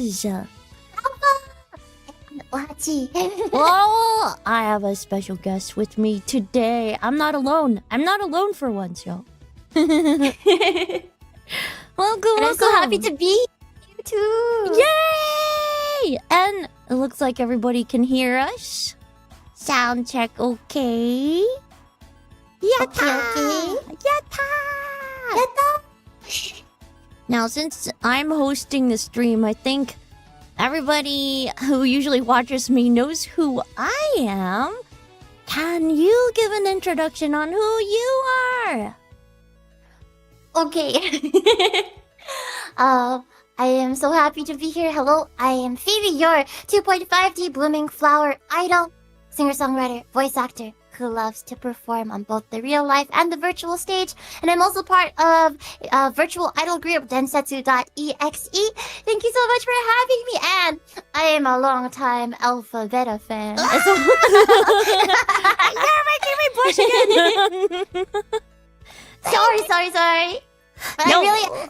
is? Oshi. Oh, I have a special guest with me today. I'm not alone. I'm not alone for once, y'all. Welcome, And I'm so happy to be here too. Yay! And it looks like everybody can hear us. Sound check okay? Yatta! Okay. Yatta! Now, since I'm hosting the stream, I think everybody who usually watches me knows who I am. Can you give an introduction on who you are? Okay. I am so happy to be here. Hello, I am Phoebe, your 2.5D blooming flower idol, singer-songwriter, voice actor who loves to perform on both the real life and the virtual stage. And I'm also part of virtual idol group densetsu.exe. Thank you so much for having me. And I am a long-time Alpha Beta fan. You're making me blush again. Sorry. But No.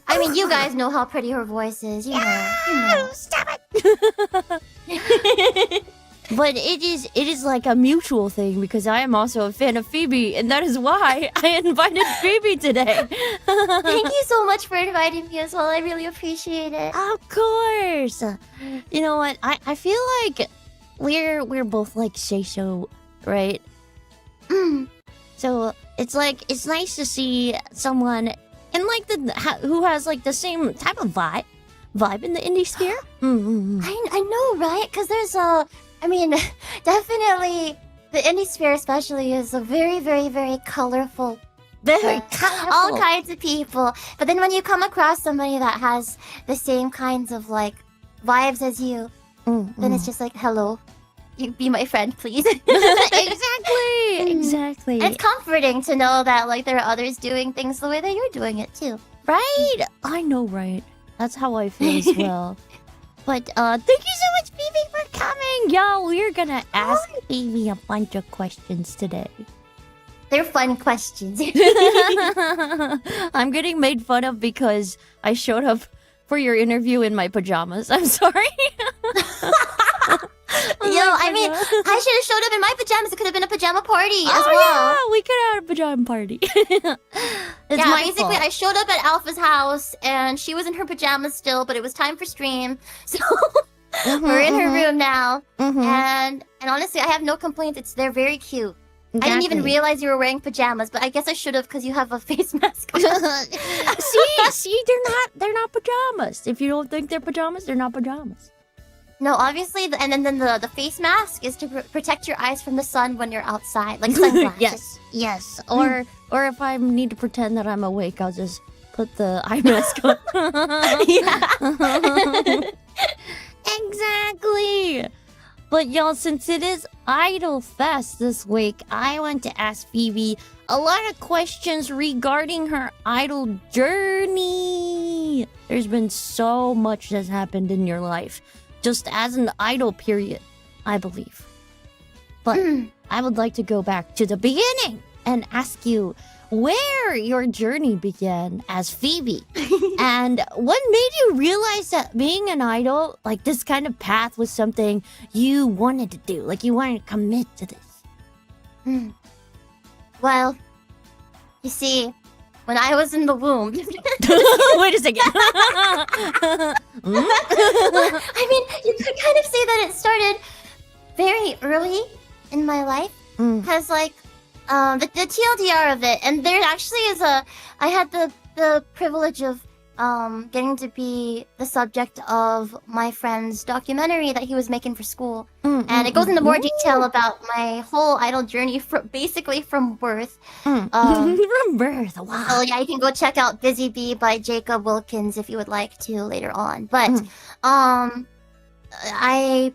I mean, you guys know how pretty her voice is. You know. Stop it. But it is like a mutual thing because I am also a fan of Phoebe, and that is why I invited Phoebe today. Thank you so much for inviting me as well. I really appreciate it. Of course. You know what? I feel like we're both like Seisho, right? So it's nice to see someone in like who has like the same type of vibe in the indie sphere. I know, right? Because there's definitely the indie sphere especially is a very, very, very colorful. Very colorful. All kinds of people. But then when you come across somebody that has the same kinds of like vibes as you, then it's just like, hello, you be my friend, please. Exactly. And it's comforting to know that like there are others doing things the way that you're doing it too. Right? I know, right? That's how I feel as well. But thank you so much, Phoebe, for coming. Y'all, we're gonna ask Phoebe a bunch of questions today. They're fun questions. I'm getting made fun of because I showed up for your interview in my pajamas. I'm sorry. I mean, I should have showed up in my pajamas. It could have been a pajama party as well. Yeah, we could have had a pajama party. Basically, I showed up at Alpha's house, and she was in her pajamas still, but it was time for stream. So we're in her room now. And honestly, I have no complaints. They're very cute. Exactly. I didn't even realize you were wearing pajamas, but I guess I should have because you have a face mask on. see, they're not pajamas. If you don't think they're pajamas, they're not pajamas. No, obviously, and then the face mask is to protect your eyes from the sun when you're outside, like sunglasses. Yes. Or if I need to pretend that I'm awake, I'll just put the eye mask on. Exactly. But y'all, since it is IdolFest this week, I want to ask Phoebe a lot of questions regarding her idol journey. There's been so much that's happened in your life. Just as an idol, period, I believe. But I would like to go back to the beginning and ask you where your journey began as Phoebe. And what made you realize that being an idol, like this kind of path, was something you wanted to do? Like you wanted to commit to this? Well, you see, when I was in the womb... Wait a second. I mean, you could kind of say that it started very early in my life. Because, like, the TLDR of it, and there actually is I had the privilege of getting to be the subject of my friend's documentary that he was making for school. And it goes into more detail about my whole idol journey, basically from birth. From birth, wow. So yeah, you can go check out Busy Bee by Jacob Wilkins if you would like to later on. But I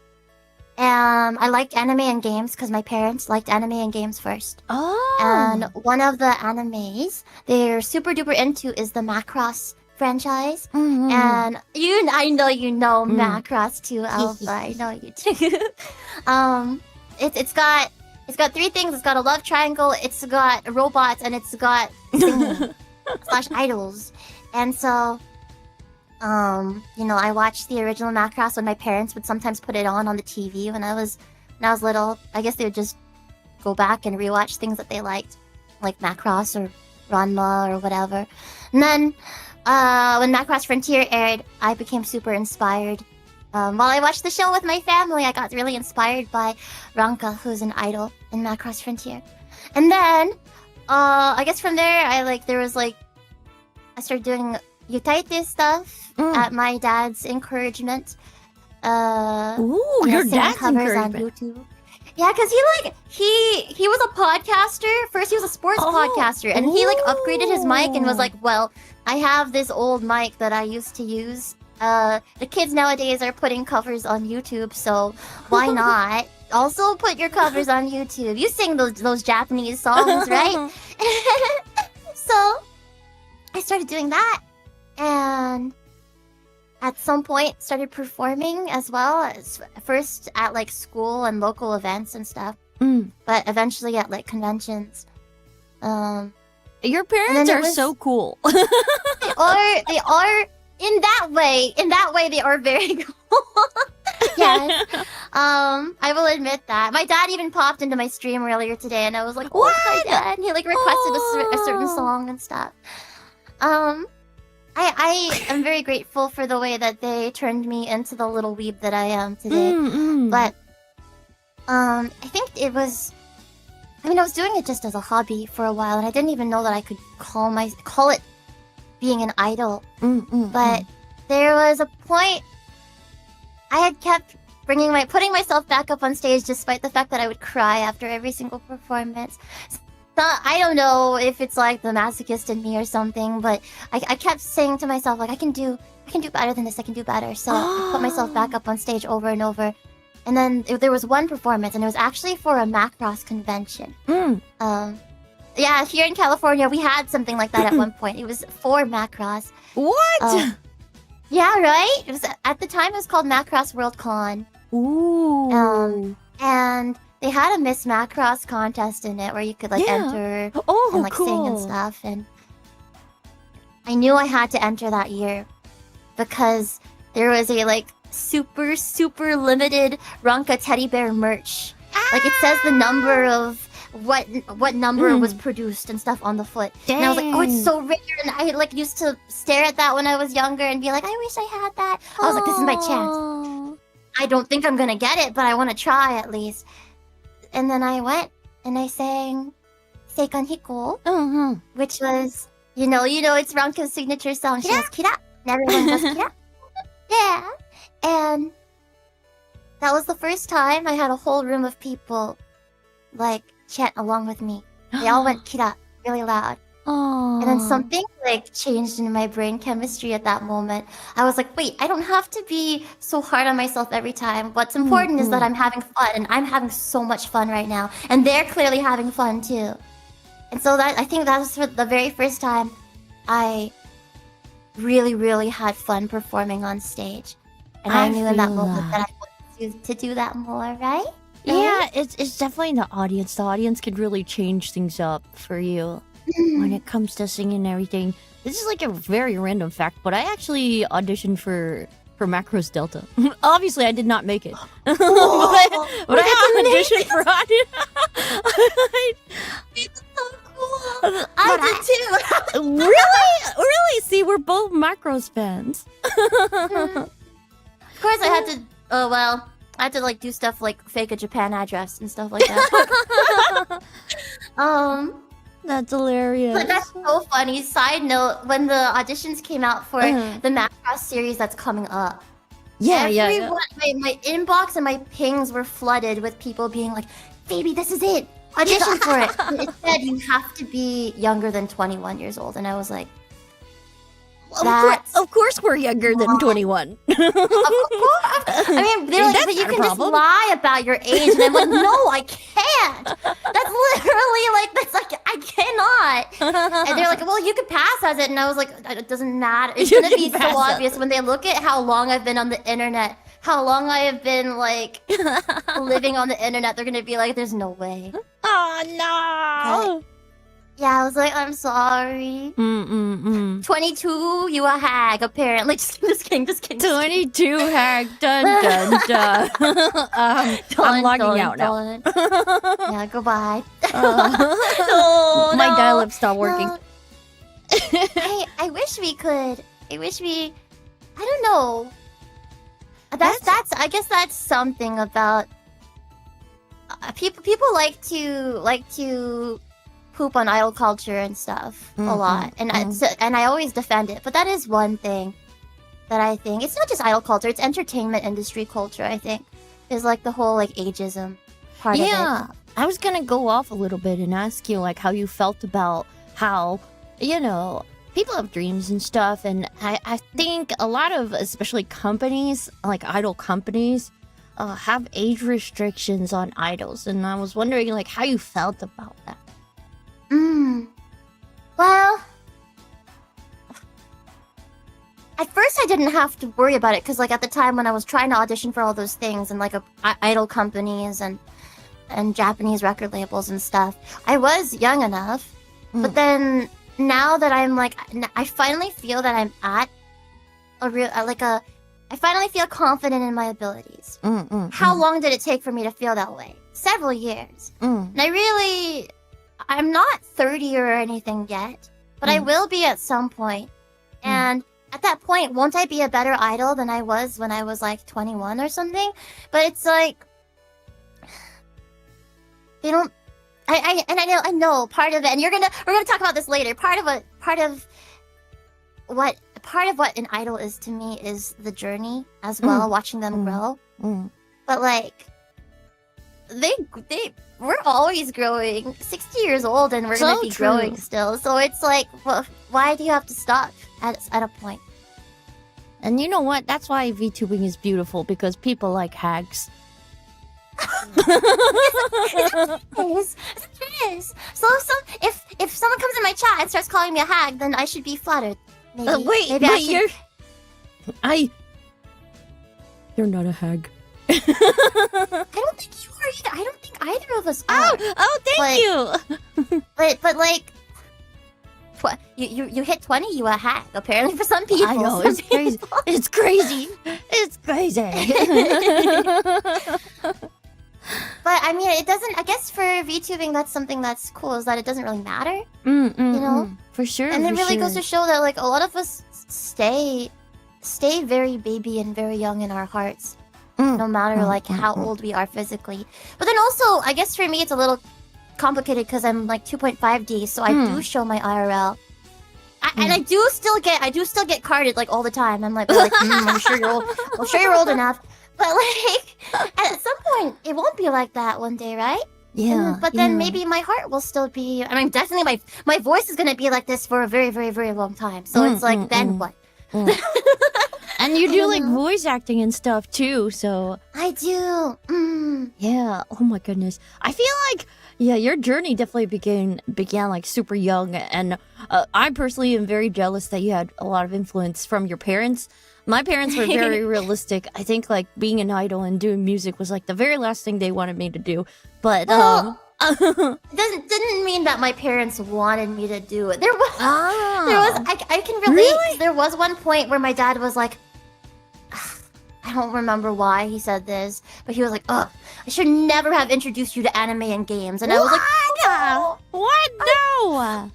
liked anime and games because my parents liked anime and games first. Oh. And one of the animes they're super duper into is the Macross franchise. And I know you know Macross too, Alpha. I know you too. It's got three things. It's got a love triangle, it's got robots, and it's got singing / idols. And so I watched the original Macross when my parents would sometimes put it on the TV when I was little. I guess they would just go back and rewatch things that they liked, like Macross or Ranma or whatever. And then when Macross Frontier aired, I became super inspired. While I watched the show with my family, I got really inspired by Ranka, who's an idol in Macross Frontier. And then, I guess from there, I started doing yutaite stuff at my dad's encouragement. Your dad's covers on encouragement. YouTube. Yeah, because he was a podcaster. First, he was a sports podcaster, and he upgraded his mic and was like, "Well, I have this old mic that I used to use. The kids nowadays are putting covers on YouTube, so why not also put your covers on YouTube? You sing those Japanese songs, right?" So I started doing that, and at some point started performing as well, as first at school and local events and stuff, but eventually at conventions. Your parents are so cool. They are in that way they are very cool. Yes. I will admit that. My dad even popped into my stream earlier today, and I was like, "Oh, hi, Dad." And he requested a certain song and stuff. I am very grateful for the way that they turned me into the little weeb that I am today. But I think I was doing it just as a hobby for a while, and I didn't even know that I could call it being an idol. But there was a point I had kept putting myself back up on stage, despite the fact that I would cry after every single performance. I don't know if it's the masochist in me or something, but I kept saying to myself, I can do better than this, I can do better. So I put myself back up on stage over and over. And then there was one performance, and it was actually for a Macross convention. Yeah, here in California, we had something like that at one point. It was for Macross. What? Yeah, right? It was at the time it was called Macross World Con. Ooh. And they had a Miss Macross contest in it where you could enter and cool. sing and stuff. And I knew I had to enter that year because there was a super, super limited Ranka teddy bear merch. It says the number of what number was produced and stuff on the foot. Dang. And I was like, "Oh, it's so rare." And I used to stare at that when I was younger and be like, "I wish I had that." I was like, "This is my chance. I don't think I'm gonna get it, but I want to try at least." And then I went and I sang Seikan Hiko, which was, it's Ranka's signature song. She goes, "Kira," and everyone goes, "Kira." Yeah. And that was the first time I had a whole room of people chant along with me. They all went "Kira" really loud. And then something changed in my brain chemistry at that moment. I was like, wait, I don't have to be so hard on myself every time. What's important is that I'm having fun, and I'm having so much fun right now. And they're clearly having fun too. And so I think that was the very first time I really, really had fun performing on stage. And I knew in that moment that I wanted to do that more, right? Yeah, it's definitely the audience. The audience can really change things up for you when it comes to singing and everything. This is a very random fact, but I actually auditioned for Macross Delta. Obviously, I did not make it. but I auditioned for It's so cool. I did too. Really? Really? See, we're both Macross fans. Of course, I had to. I had to do stuff fake a Japan address and stuff like that. That's hilarious. But that's so funny. Side note: when the auditions came out for the Macross series that's coming up, yeah. My inbox and my pings were flooded with people being like, "Phoebe, this is it. Audition for it." And it said you have to be younger than 21 years old, and I was like, Of course we're younger than 21. Of course. I mean, they're like, but you can just lie about your age. And I'm like, no, I can't. That's literally I cannot. And they're like, well, you could pass as it. And I was like, it doesn't matter. It's going to be so obvious when they look at how long I've been on the internet, how long I have been living on the internet. They're going to be like, there's no way. Oh, no. Yeah, I was like, I'm sorry. 22, you a hag, apparently. Just kidding. 22 hag, dun dun dun. I'm logging out now. Yeah, goodbye. My dial-up stopped working. No. I wish we could. I don't know. I guess that's something about people like to poop on idol culture and stuff a lot, and I always defend it. But that is one thing that I think it's not just idol culture; it's entertainment industry culture. I think is like the whole like ageism part of it. Yeah, I was gonna go off a little bit and ask you like how you felt about how people have dreams and stuff, and I think a lot of especially companies like idol companies have age restrictions on idols, and I was wondering like how you felt about that. Well, at first I didn't have to worry about it because like at the time when I was trying to audition for all those things and like idol companies and Japanese record labels and stuff, I was young enough. But then now that I'm like, I finally feel that I'm at I finally feel confident in my abilities. How long did it take for me to feel that way? Several years. And I'm not 30 or anything yet, but I will be at some point. And at that point, won't I be a better idol than I was when I was like 21 or something? But it's like, they don't. I know part of it, and we're gonna talk about this later. Part of what an idol is to me is the journey as well, watching them grow. But like, we're always growing. 60 years old, and we're gonna be growing still. So it's like, well, why do you have to stop at a point? And you know what? That's why VTubing is beautiful, because people like hags. It is. So if someone comes in my chat and starts calling me a hag, then I should be flattered. Maybe. You're not a hag. I don't think you are either. I don't think either of us are. Oh, thank you. But like, you hit 20, you a hag. Apparently, for some people. I know, it's crazy. It's crazy. It's crazy. But I mean, it doesn't. I guess for VTubing, that's something that's cool. Is that it doesn't really matter. For sure. And it really goes to show that like a lot of us stay very baby and very young in our hearts, no matter like how old we are physically. But then also, I guess for me, it's a little complicated because I'm like 2.5D, so I do show my IRL. And I do still get carded like all the time. I'm like I'm sure you're old enough. But like at some point it won't be like that one day, right? Yeah. But then maybe my heart will still be, I mean, definitely my voice is gonna be like this for a very, very, very long time. So it's like then what? And you do like voice acting and stuff too, so I do. Yeah. Oh my goodness. I feel like your journey definitely began like super young, and I personally am very jealous that you had a lot of influence from your parents. My parents were very realistic. I think like being an idol and doing music was like the very last thing they wanted me to do. But didn't mean that my parents wanted me to do it. There was I can relate. Really? There was one point where my dad was like, I don't remember why he said this, but he was like, "Ugh, I should never have introduced you to anime and games." And I was like, "Oh, what? No!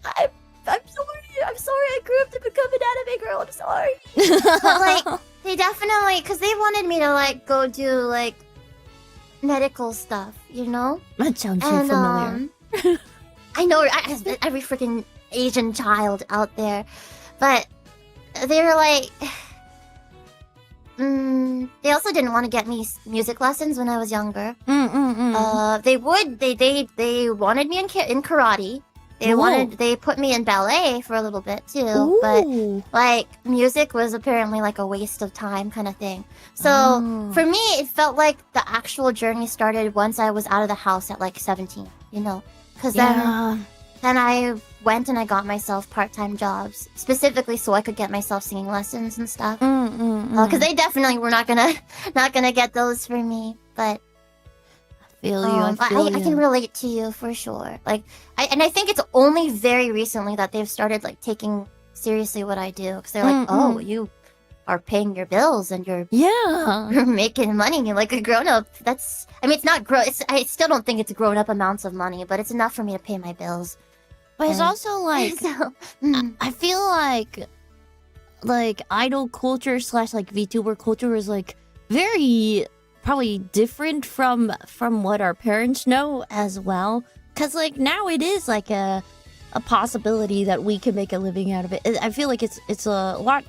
I'm sorry I grew up to become an anime girl. I'm sorry." But like, they definitely, because they wanted me to like go do like medical stuff, you know? That sounds so familiar. I know, every freaking Asian child out there. But they were like, they also didn't want to get me music lessons when I was younger. They wanted me in karate. They put me in ballet for a little bit too. But like music was apparently like a waste of time kind of thing. So for me, it felt like the actual journey started once I was out of the house at like 17, you know? Because then I went and I got myself part-time jobs, specifically so I could get myself singing lessons and stuff. Because they definitely were not gonna get those for me. But feel you. I can relate to you for sure. Like, I think it's only very recently that they've started like taking seriously what I do, because they're like, oh, you are paying your bills and you're making money. You're like a grown up. It's not I still don't think it's grown up amounts of money, but it's enough for me to pay my bills. But it's also like, I feel like idol culture / like VTuber culture is like very probably different from what our parents know as well. Because like now it is like a possibility that we can make a living out of it. I feel like it's a lot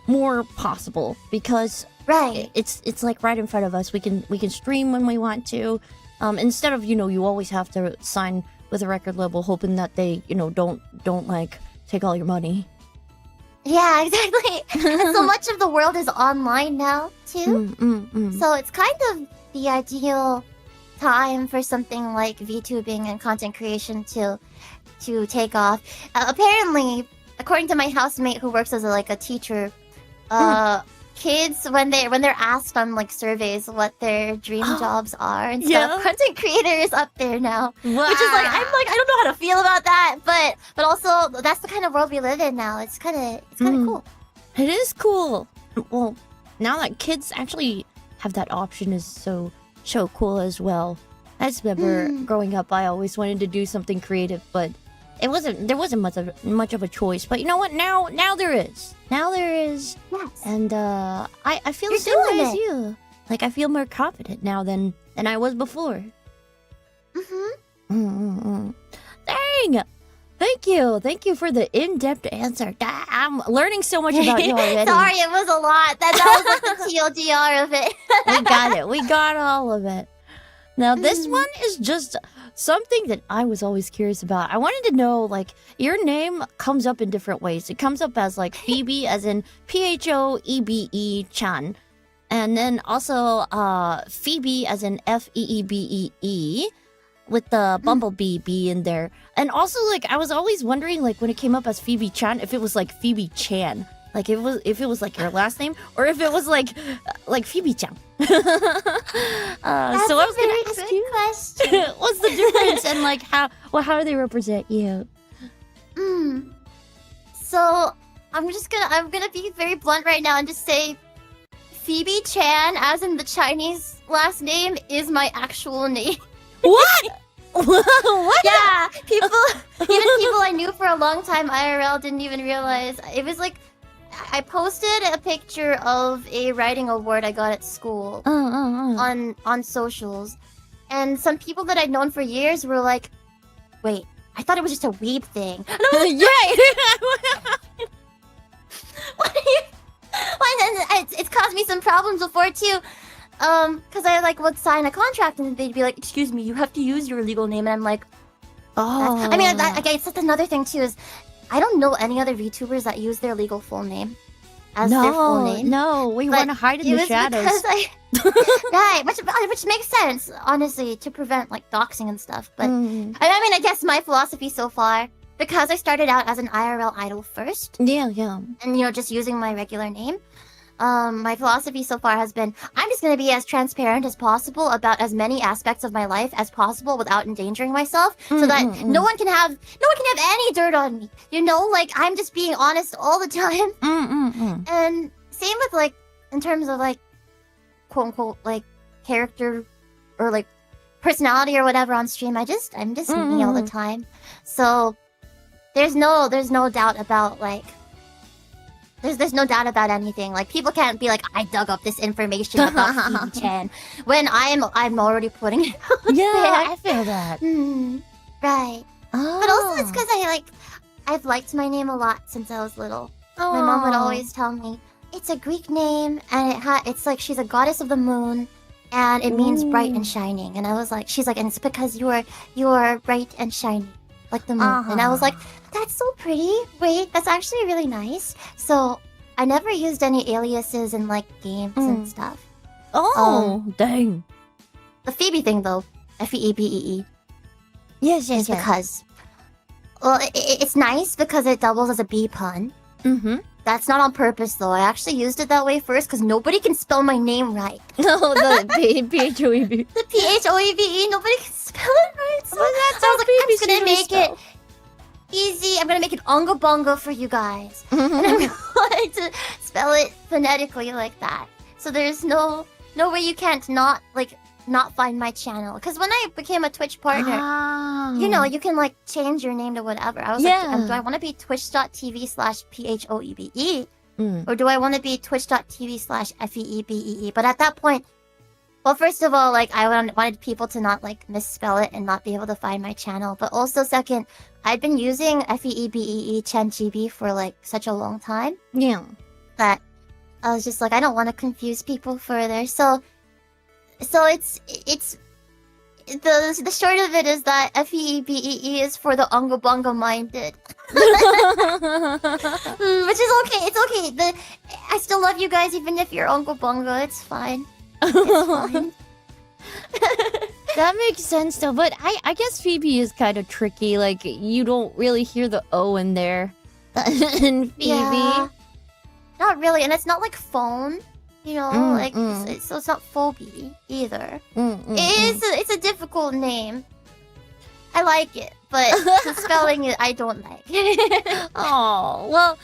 more possible because it's like right in front of us. We can stream when we want to, instead of you always have to sign with a record label hoping that they don't like take all your money. Yeah, exactly. So much of the world is online now too. So it's kind of the ideal time for something like VTubing and content creation to take off. Apparently, according to my housemate who works as a teacher, kids when they're asked on like surveys what their dream jobs are and stuff, content creator is up there now. Which is like I don't know how to feel about that, but also that's the kind of world we live in now. It's kind of cool. It is cool. Well, now that kids actually have that option is so cool as well. I just remember growing up, I always wanted to do something creative, but there wasn't much of a choice. But you know what? Now there is. Yes. And I feel the same way as you. Like I feel more confident now than I was before. Dang! Thank you for the in-depth answer. I'm learning so much about you already. Sorry, it was a lot. That was like the TLDR of it. We got it. We got all of it. Now this one is just something that I was always curious about. I wanted to know, like, your name comes up in different ways. It comes up as like Phoebe, as in Phoebe Chan, and then also Phoebe as in Feebee, with the bumblebee B in there. And also, like, I was always wondering, like, when it came up as Phoebe Chan, if it was like Phoebe Chan, like if it was like your last name, or if it was like Phoebe Chan. That's so I was gonna ask you, question. What's the difference, and like how do they represent you? So I'm gonna be very blunt right now and just say Phoebe Chan, as in the Chinese last name, is my actual name. What? What? Yeah, even people I knew for a long time IRL didn't even realize. It was like I posted a picture of a writing award I got at school on socials, and some people that I'd known for years were like, "Wait, I thought it was just a weeb thing." And I was like, what are you? Well, it's caused me some problems before too. Because I like would sign a contract and they'd be like, "Excuse me, you have to use your legal name," and I'm like, "Oh." I mean, it's that's another thing too is I don't know any other VTubers that use their legal full name as their full name. No, we want to hide in the shadows. Right, which makes sense, honestly, to prevent like doxing and stuff. But I mean, I guess my philosophy so far, because I started out as an IRL idol first. Yeah. And just using my regular name. My philosophy so far has been, I'm just going to be as transparent as possible about as many aspects of my life as possible without endangering myself, so that no one can have any dirt on me. Like I'm just being honest all the time. And same with like in terms of like quote unquote like character or like personality or whatever on stream. I'm just me all the time. So there's no doubt about like. There's no doubt about anything. Like people can't be like, I dug up this information about Phoebe Chan when I'm already putting it out there. I feel that. Right. But also it's because I've liked my name a lot since I was little. My mom would always tell me it's a Greek name and it's like she's a goddess of the moon and it means bright and shining. And I was like, she's like, and it's because you are bright and shiny like the moon. And I was like, that's so pretty. Wait, that's actually really nice. So I never used any aliases in like games and stuff. Dang. The Phoebe thing though, Feebee. Yes. Because, well, it's nice because it doubles as a bee pun. That's not on purpose, though. I actually used it that way first because nobody can spell my name right. No, the P-H-O-E-B. The P-H-O-E-B-E, nobody can spell it right. So, But that's I how was like, Phoebe I'm just gonna make spell. it easy. I'm gonna make it ongo bongo for you guys. And I'm going to spell it phonetically like that. So there's no way you can't not find my channel. Because when I became a Twitch partner, you know, you can like change your name to whatever. I was like, do I want to be twitch.tv/PHOEBE? Or do I want to be twitch.tv/FEEBEE? But at that point, well, first of all, like I wanted people to not like misspell it and not be able to find my channel. But also second, I'd been using FEEBEE ChanGB for like such a long time. Yeah. That I was just like, I don't want to confuse people further. So it's the short of it is that FEEBEE is for the ongo bongo minded. Which is okay. It's okay. I still love you guys even if you're ongo bongo. It's fine. It's fine. That makes sense though, but I guess Phoebe is kind of tricky. Like you don't really hear the O in there. In Phoebe. Yeah. Not really, and it's not like phone. You know, it's not Phoebe either. It's a difficult name. I like it, but the spelling I don't like. Oh, well,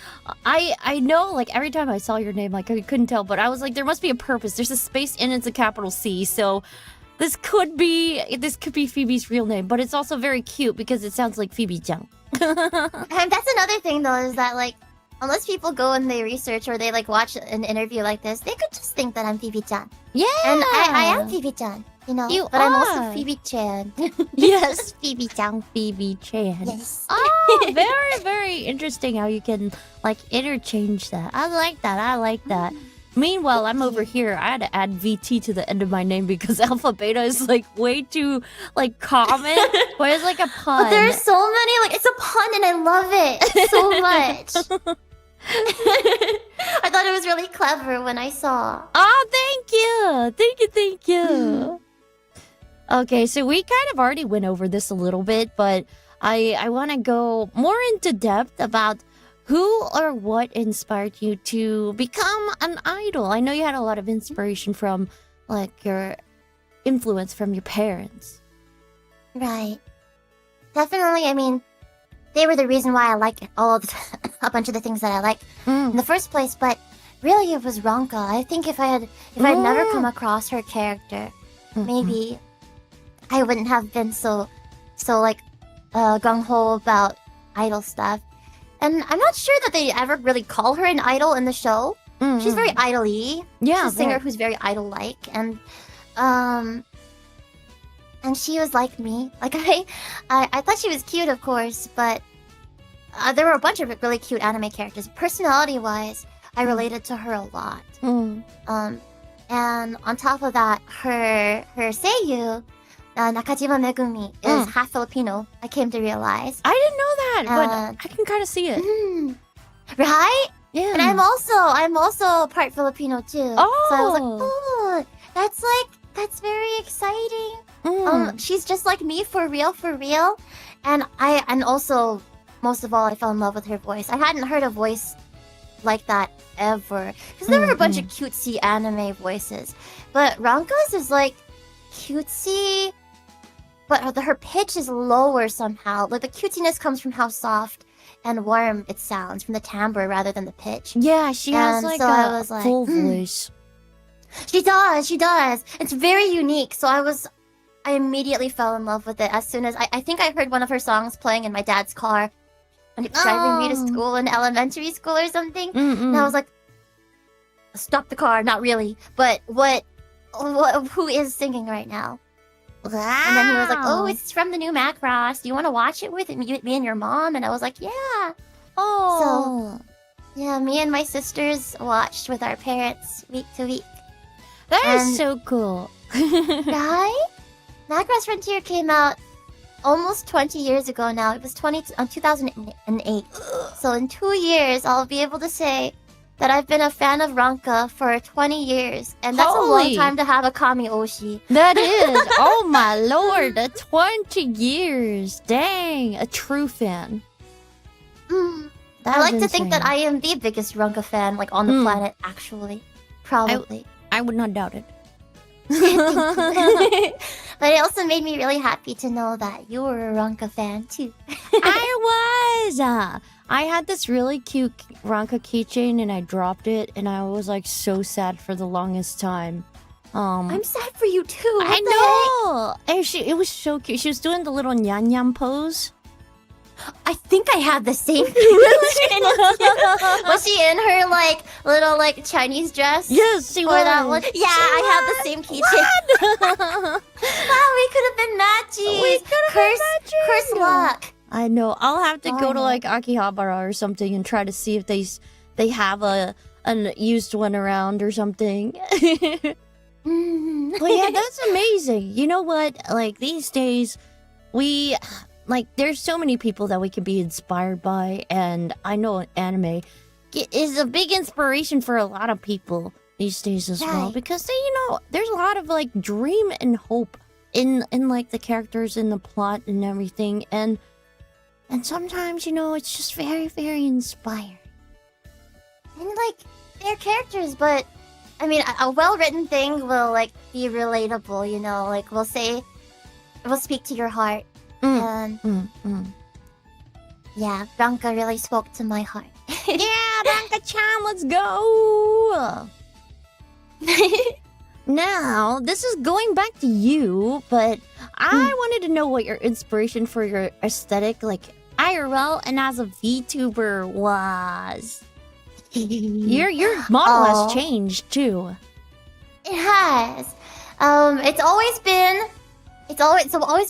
I know, like, every time I saw your name, like, I couldn't tell, but I was like, there must be a purpose. There's a space and it's a capital C, so this could be Phoebe's real name, but it's also very cute because it sounds like Phoebe-chan. And that's another thing, though, is that, like, unless people go and they research or they, like, watch an interview like this, they could just think that I'm Phoebe-chan. Yeah! And I am Phoebe-chan, you know? But I'm also Phoebe-chan. Yes, Phoebe-chan, Phoebe-chan. Yes. Oh, very, very interesting how you can, like, interchange that. I like that. Meanwhile, I'm over here. I had to add VT to the end of my name because Alpha Beta is, like, way too, like, common. But it's like a pun. But there's so many, like, it's a pun and I love it so much. I thought it was really clever when I saw. Oh, thank you. Okay, so we kind of already went over this a little bit, but I want to go more into depth about who or what inspired you to become an idol. I know you had a lot of inspiration from, like, your influence from your parents. Right. Definitely, I mean, they were the reason why I like a bunch of the things that I like in the first place, but really it was Ronka. I think if I'd never come across her character, maybe I wouldn't have been so like gung-ho about idol stuff. And I'm not sure that they ever really call her an idol in the show. She's very idol-y. Yeah, she's a singer who's very idol-like, and she was like me. Like I thought she was cute, of course, but there were a bunch of really cute anime characters. Personality-wise, I related to her a lot. And on top of that, her seiyuu, Nakajima Megumi, is half Filipino. I came to realize. I didn't know that, but I can kind of see it. Right? Yeah. And I'm also part Filipino too. Oh. So I was like, that's very exciting. She's just like me for real. And also, most of all, I fell in love with her voice. I hadn't heard a voice like that ever. Because there were a bunch of cutesy anime voices. But Ranka's is like cutesy, but her pitch is lower somehow. Like the cutesiness comes from how soft and warm it sounds, from the timbre rather than the pitch. Yeah, she has like a full voice. She does. It's very unique. So I immediately fell in love with it as soon as I think I heard one of her songs playing in my dad's car when he was driving me to school in elementary school or something. And I was like, stop the car, not really. But who is singing right now? Wow. And then he was like, oh, it's from the new Macross. Do you want to watch it with me and your mom? And I was like, yeah. Oh. So, yeah, me and my sisters watched with our parents week to week. That is so cool. Right? Macross Frontier came out almost 20 years ago now. It was 2008. So in 2 years, I'll be able to say that I've been a fan of Ranka for 20 years. And that's a long time to have a Kami Oshi. That is. Oh my lord. 20 years. Dang. A true fan. I like to think that I am the biggest Runka fan, like, on the planet, actually. Probably. I would not doubt it. But it also made me really happy to know that you were a Runka fan, too. I was! I had this really cute Ranka keychain and I dropped it and I was like so sad for the longest time. I'm sad for you too. I know! And it was so cute. She was doing the little nyan nyan pose. I think I had the same keychain. Was she in her like little like Chinese dress? Yes, she was. That one? Yeah, I had the same keychain. Wow, we could have been matchies. Curse luck. I know. I'll have to go to like Akihabara or something and try to see if they have a used one around or something. But yeah, that's amazing. You know what? Like these days, there's so many people that we can be inspired by, and I know anime is a big inspiration for a lot of people these days as well, because there's a lot of like dream and hope in like the characters in the plot and everything, and sometimes it's just very, very inspiring. And like they're characters, but I mean a well-written thing will like be relatable, like we'll speak to your heart. And yeah, Ranka really spoke to my heart. Yeah, Ranka-chan, let's go! Now, this is going back to you, but I wanted to know what your inspiration for your aesthetic, like IRL and as a VTuber, was. Your model has changed too. It has. It's always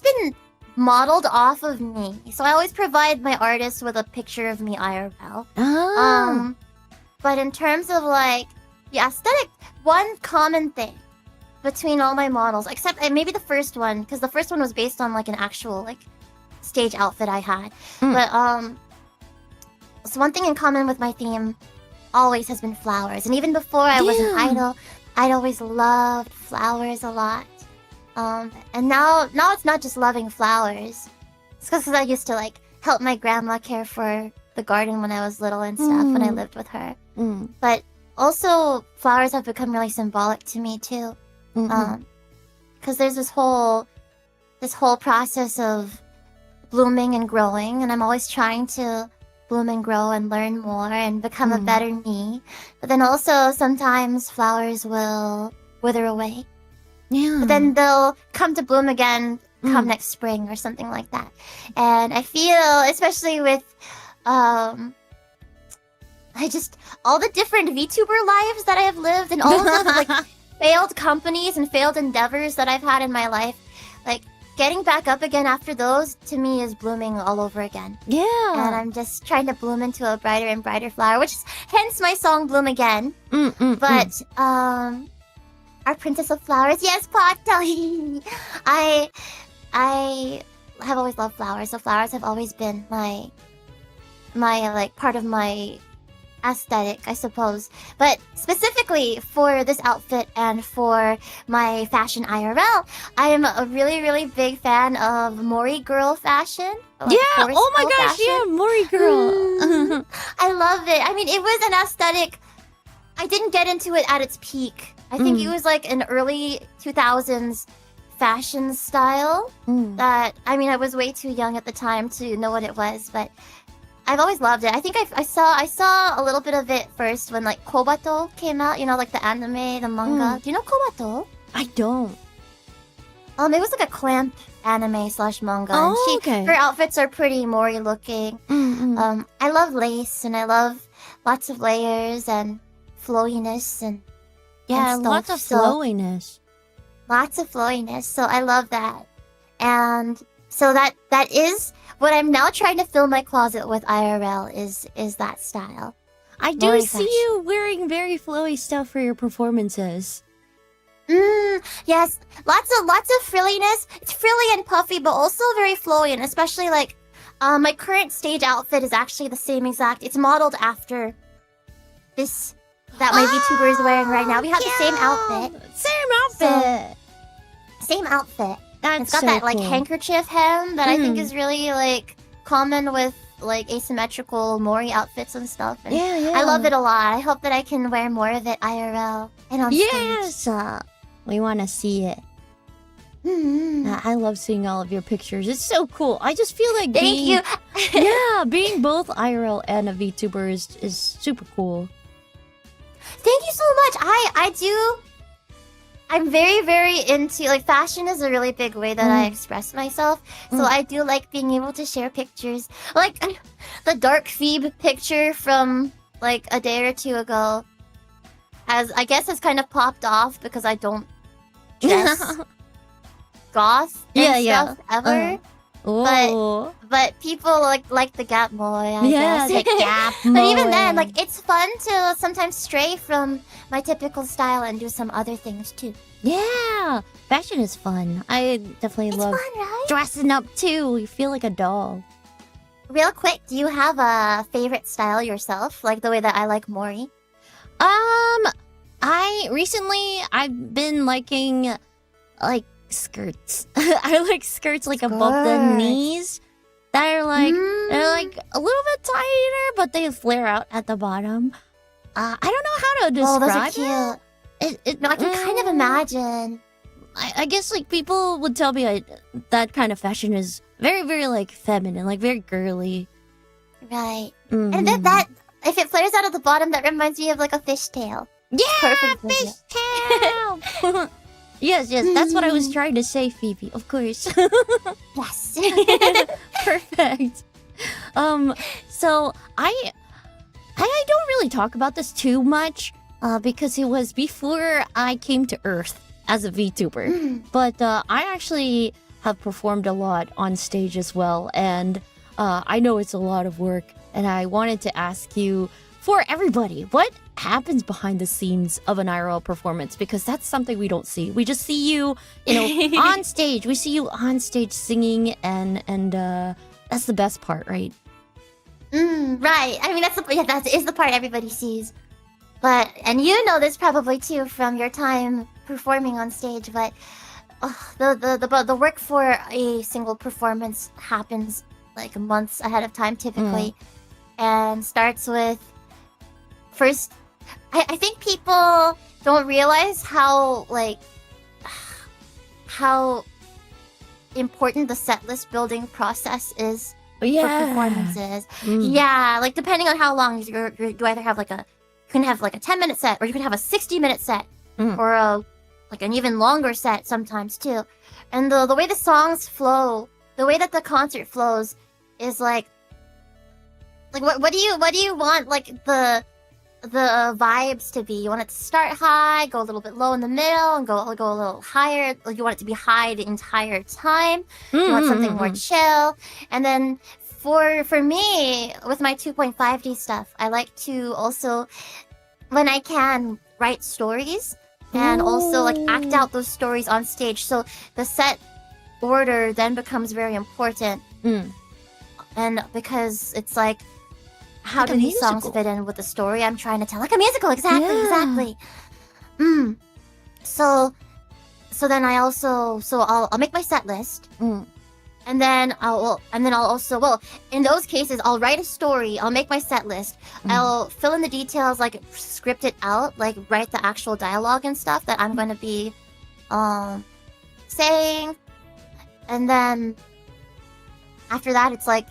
been modeled off of me. So I always provide my artists with a picture of me IRL. But in terms of like the aesthetic, one common thing between all my models, except maybe the first one, because the first one was based on like an actual like stage outfit I had. But so one thing in common with my theme always has been flowers. And even before I was an idol, I'd always loved flowers a lot. And now it's not just loving flowers. It's because I used to like help my grandma care for the garden when I was little and stuff when I lived with her. But also flowers have become really symbolic to me too. Because there's this whole process of blooming and growing, and I'm always trying to bloom and grow and learn more and become a better me. But then also sometimes flowers will wither away. Yeah. But then they'll come to bloom again come next spring or something like that. And I feel, especially with all the different VTuber lives that I have lived and all of the like failed companies and failed endeavors that I've had in my life, like getting back up again after those to me is blooming all over again. Yeah. And I'm just trying to bloom into a brighter and brighter flower, which is hence my song Bloom Again. But our Princess of Flowers, yes, Potali. I have always loved flowers, so flowers have always been my like part of my aesthetic, I suppose. But specifically for this outfit and for my fashion IRL, I am a really, really big fan of Mori girl fashion. Like oh my gosh, fashion. Yeah, Mori girl. I love it. I mean, it was an aesthetic. I didn't get into it at its peak. I think it was like an early 2000s fashion style that, I mean, I was way too young at the time to know what it was, but I've always loved it. I think I saw a little bit of it first when like Kobato came out, like the anime, the manga. Do you know Kobato? I don't. It was like a clamp anime / manga. Oh, okay. Her outfits are pretty Mori looking. I love lace and I love lots of layers and flowiness and lots of flowiness. Lots of flowiness. So I love that. And so that is what I'm now trying to fill my closet with IRL is that style. I do see you wearing very flowy stuff for your performances. Yes. Lots of frilliness. It's frilly and puffy, but also very flowy, and especially like my current stage outfit is actually the same exact. It's modeled after this that my VTuber is wearing right now. We have the same outfit. Same outfit. It's got that like handkerchief hem that I think is really like common with like asymmetrical Mori outfits and stuff. And Yeah. I love it a lot. I hope that I can wear more of it IRL and on stage. Yes! We want to see it. I love seeing all of your pictures. It's so cool. I just feel like Thank you. being both IRL and a VTuber is super cool. Thank you so much. I'm very, very into, like, fashion is a really big way that I express myself. So I do like being able to share pictures. Like, the dark Phoebe picture from, like, a day or two ago has kind of popped off because I don't dress goth and stuff ever. But people like the Gap boy, I guess. The Gap boy. But even then, like, it's fun to sometimes stray from my typical style and do some other things too. Yeah, fashion is fun. I definitely love fun, right? dressing up too. You feel like a doll. Real quick, do you have a favorite style yourself? Like the way that I like Mori? I've been liking like skirts. I like skirts like above the knees. That are like they're like a little bit tighter, but they flare out at the bottom. I don't know how to describe those are cute. No, I can kind of imagine. I guess like people would tell me that kind of fashion is very, very like feminine, like very girly. Right. And that if it flares out at the bottom, that reminds me of like a fishtail. Yeah, Perfect fishtail. Yes, that's what I was trying to say, Phoebe. Of course. Yes. Perfect. So I don't really talk about this too much, because it was before I came to Earth as a VTuber. But I actually have performed a lot on stage as well, and I know it's a lot of work. And I wanted to ask you, for everybody, what happens behind the scenes of an IRL performance? Because that's something we don't see. We just see you, on stage. We see you on stage singing, and that's the best part, right? Right. I mean, that is the part everybody sees. But, and you know this probably too from your time performing on stage, but the work for a single performance happens like months ahead of time typically, and starts with first. I think people don't realize how important the setlist building process is for performances. Yeah, like depending on how long you either have you can have like a 10-minute set, or you can have a 60-minute set, or like an even longer set sometimes too. And the way the songs flow, the way that the concert flows, is like what do you want like the vibes to be? You want it to start high, go a little bit low in the middle, and go a little higher. Like you want it to be high the entire time. You want something more chill. And then for me, with my 2.5D stuff, I like to also, when I can, write stories and also like act out those stories on stage. So the set order then becomes very important. And because it's like, how do these songs fit in with the story I'm trying to tell? Like a musical, exactly. So then I'll make my set list. And then I'll also, well, in those cases, I'll write a story. I'll make my set list. I'll fill in the details, like script it out, like write the actual dialogue and stuff that I'm going to be saying. And then after that, it's like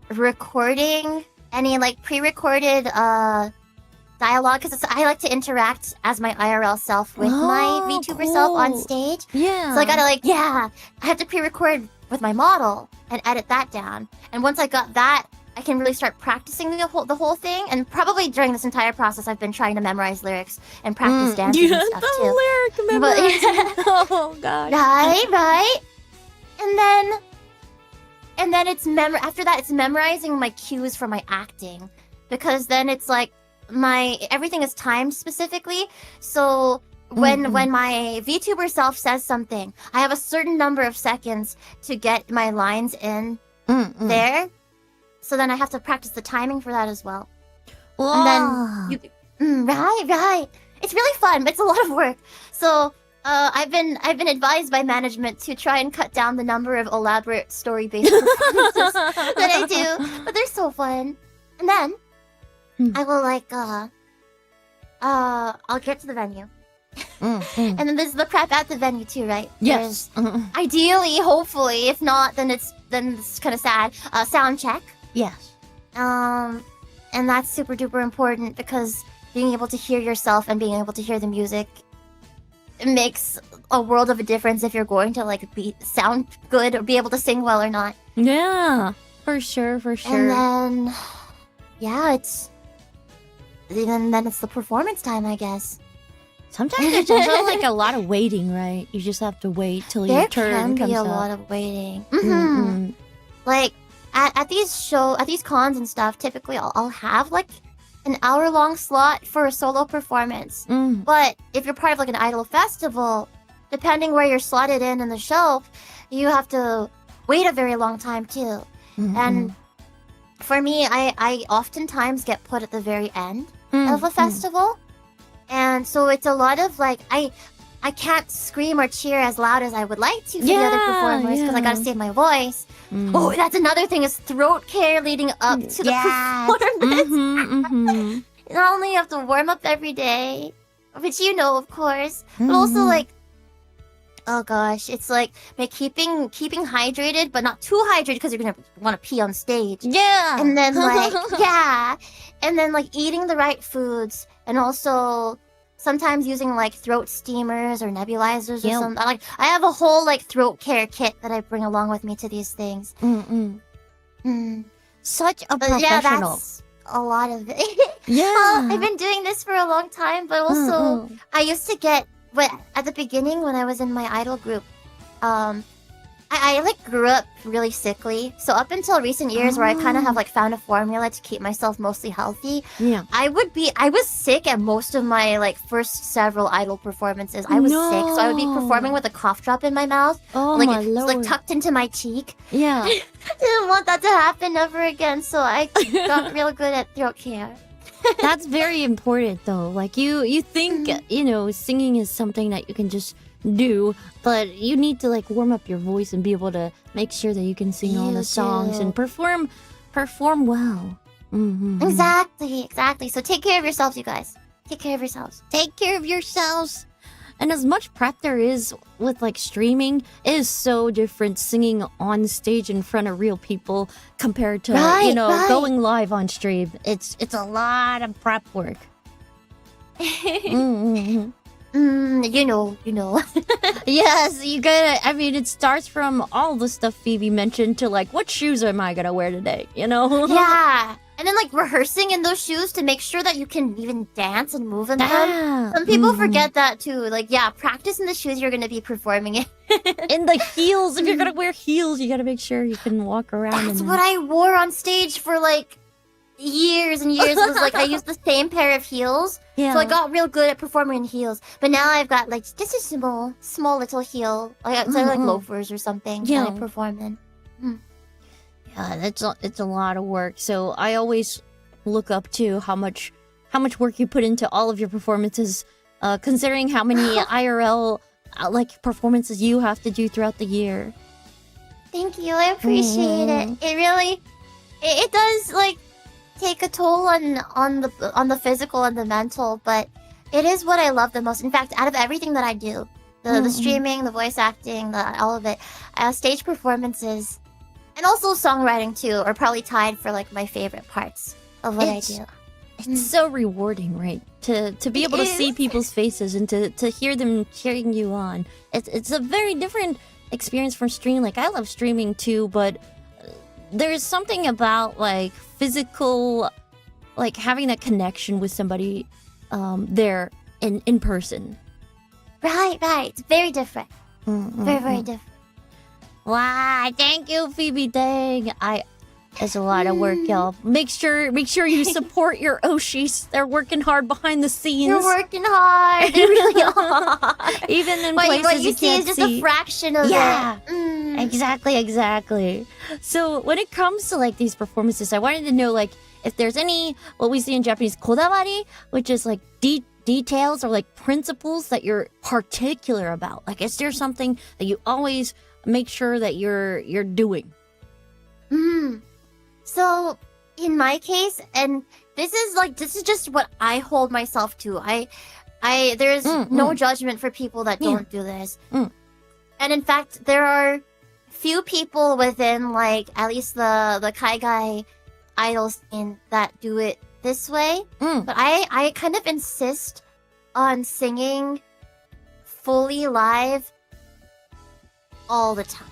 recording any like pre-recorded dialogue, because I like to interact as my IRL self with my VTuber self on stage. Yeah. So I gotta I have to pre-record with my model and edit that down. And once I got that, I can really start practicing the whole thing. And probably during this entire process, I've been trying to memorize lyrics and practice dancing and stuff too. Lyric memorizing. Oh god. Right. And then it's after that, it's memorizing my cues for my acting, because then it's like everything is timed specifically. So when my VTuber self says something, I have a certain number of seconds to get my lines in there. So then I have to practice the timing for that as well. And then right. It's really fun, but it's a lot of work. So I've been advised by management to try and cut down the number of elaborate story-based performances that I do, but in, and then I will I'll get to the venue. And then there's the prep at the venue too, right? Yes. Ideally, hopefully, if not, then it's kind of sad. Sound check. Yes. And that's super duper important because being able to hear yourself and being able to hear the music, it makes a world of a difference if you're going to sound good or be able to sing well or not. Yeah, for sure. And then, yeah, then it's the performance time, I guess. Sometimes there's also a lot of waiting, right? You just have to wait till your turn comes up. There can be a lot of waiting. Mm-hmm. Like at these cons and stuff, typically I'll have an hour-long slot for a solo performance. But if you're part of an idol festival, depending where you're slotted in the show, you have to wait a very long time too. And for me, I oftentimes get put at the very end of a festival. And so it's a lot of I can't scream or cheer as loud as I would like to for the other performers because I gotta save my voice. Oh, that's another thing is throat care leading up to the performance. Not only you have to warm up every day, which you know, of course, but also oh gosh, it's keeping hydrated, but not too hydrated because you're gonna want to pee on stage. Yeah. And then and then eating the right foods, and also sometimes using throat steamers or nebulizers or something. I have a whole throat care kit that I bring along with me to these things. Such a professional. Yeah, that's a lot of it. Yeah. I've been doing this for a long time, but also I used to get at the beginning when I was in my idol group, I grew up really sickly. So up until recent years where I kind of have found a formula to keep myself mostly healthy. Yeah. I was sick at most of my first several idol performances. I was sick, so I would be performing with a cough drop in my mouth. Oh my lord. It's tucked into my cheek. Yeah. Didn't want that to happen ever again, so I got real good at throat care. That's very important though. You think, singing is something that you can just do, but you need to warm up your voice and be able to make sure that you can sing all the songs and perform well. Exactly. So take care of yourselves, you guys. Take care of yourselves. Take care of yourselves. And as much prep there is with streaming, it is so different singing on stage in front of real people compared to going live on stream. It's a lot of prep work. You know. Yes, you gotta. I mean, it starts from all the stuff Phoebe mentioned to what shoes am I gonna wear today? Yeah. And then rehearsing in those shoes to make sure that you can even dance and move in them. Some people forget that too. Practice in the shoes you're gonna be performing in. In the heels, if you're gonna wear heels, you gotta make sure you can walk around. That's what I wore on stage for years and years. It was I used the same pair of heels. Yeah. So I got real good at performing in heels. But now I've got just a small little heel. It's loafers or something that I perform in. Yeah, it's a lot of work. So I always look up to how much work you put into all of your performances, considering how many IRL performances you have to do throughout the year. Thank you, I appreciate it. It really, it does take a toll on the physical and the mental, but it is what I love the most. In fact, out of everything that I do, the streaming, the voice acting, all of it, stage performances, and also songwriting too, are probably tied for my favorite parts of what I do. It's so rewarding, right? To be able to see people's faces and to hear them cheering you on. It's a very different experience from streaming. I love streaming too, but there's something about physical, having that connection with somebody there in person. Right. It's very different. Very different. Wow, thank you, Phoebe. Dang, it's a lot of work, y'all. Make sure you support your oshis. They're working hard behind the scenes. They're working hard. They really are. Even in places what you you see can't is just see. a fraction of it. Exactly. So when it comes to these performances, I wanted to know if there's any what we see in Japanese kodawari, which is details or principles that you're particular about. Is there something that you always make sure that you're doing? So in my case, and this is just what I hold myself to. There's no judgment for people that don't do this. And in fact, there are few people within like at least the Kaigai idol scene that do it this way. But I kind of insist on singing fully live all the time.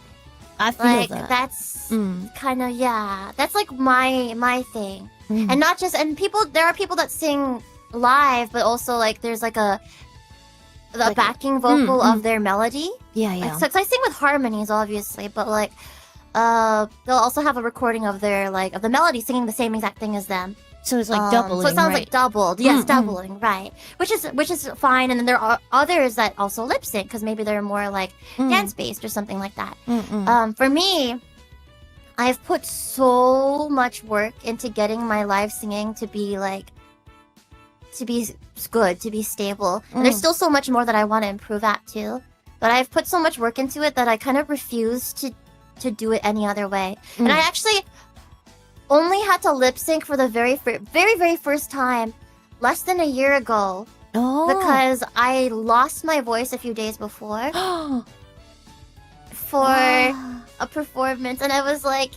I feel Like that. that's kind of that's like my thing. And not just there are people that sing live, but also like there's like the backing vocal of their melody. Yeah. Like, so I sing with harmonies, obviously, but like they'll also have a recording of their like of the melody singing the same exact thing as them. So it's like doubling, so it sounds right? like doubled. Yes, doubling, right? Which is fine. And then there are others that also lip sync because maybe they're more like dance based or something like that. For me, I've put so much work into getting my live singing to be good, to be stable. And there's still so much more that I want to improve at too. But I've put so much work into it that I kind of refuse to do it any other way. And I actually only had to lip sync for the very first time less than a year ago because I lost my voice a few days before for a performance, and I was like,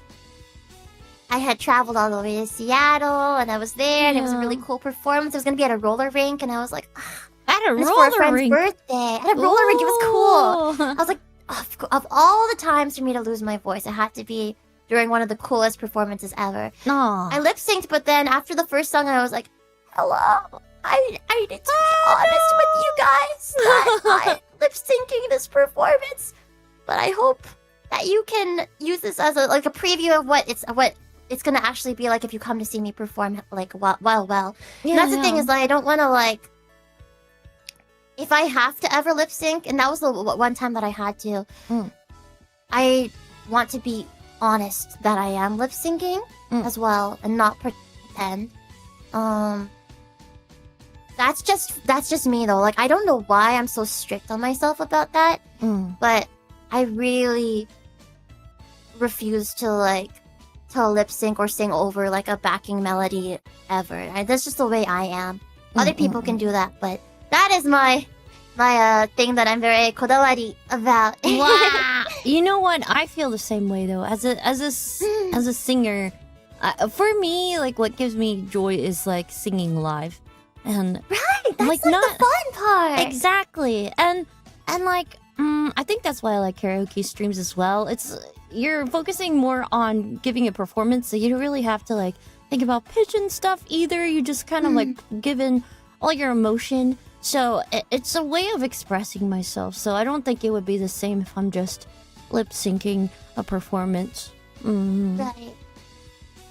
I had traveled all the way to Seattle, and I was there, and it was a really cool performance. It was gonna be at a roller rink, and I was like, At a it was for a roller friend's rink. birthday. At a roller rink, it was cool. I was like, of all the times for me to lose my voice, it had to be during one of the coolest performances ever. I lip synced, but then after the first song, I was like, hello, I need to be honest with you guys. I'm lip syncing this performance, but I hope that you can use this as a preview of what it's gonna actually be like if you come to see me perform like well. And that's the thing is that I don't want to like, if I have to ever lip sync, and that was the one time that I had to, I want to be honest that I am lip syncing as well and not pretend. That's just me though. Like I don't know why I'm so strict on myself about that, but I really refuse to lip sync or sing over like a backing melody ever. That's just the way I am. Other people can do that, but that is my thing that I'm very kodawari about. Wow. You know what? I feel the same way though. As a singer, for me, like what gives me joy is like singing live, and Right, that's like, like not- the fun part. exactly, and like I think that's why I like karaoke streams as well. You're focusing more on giving a performance, so you don't really have to like think about pitch and stuff either. You just kind of like give in all your emotion. So it's a way of expressing myself. So I don't think it would be the same if I'm just lip syncing a performance. Right.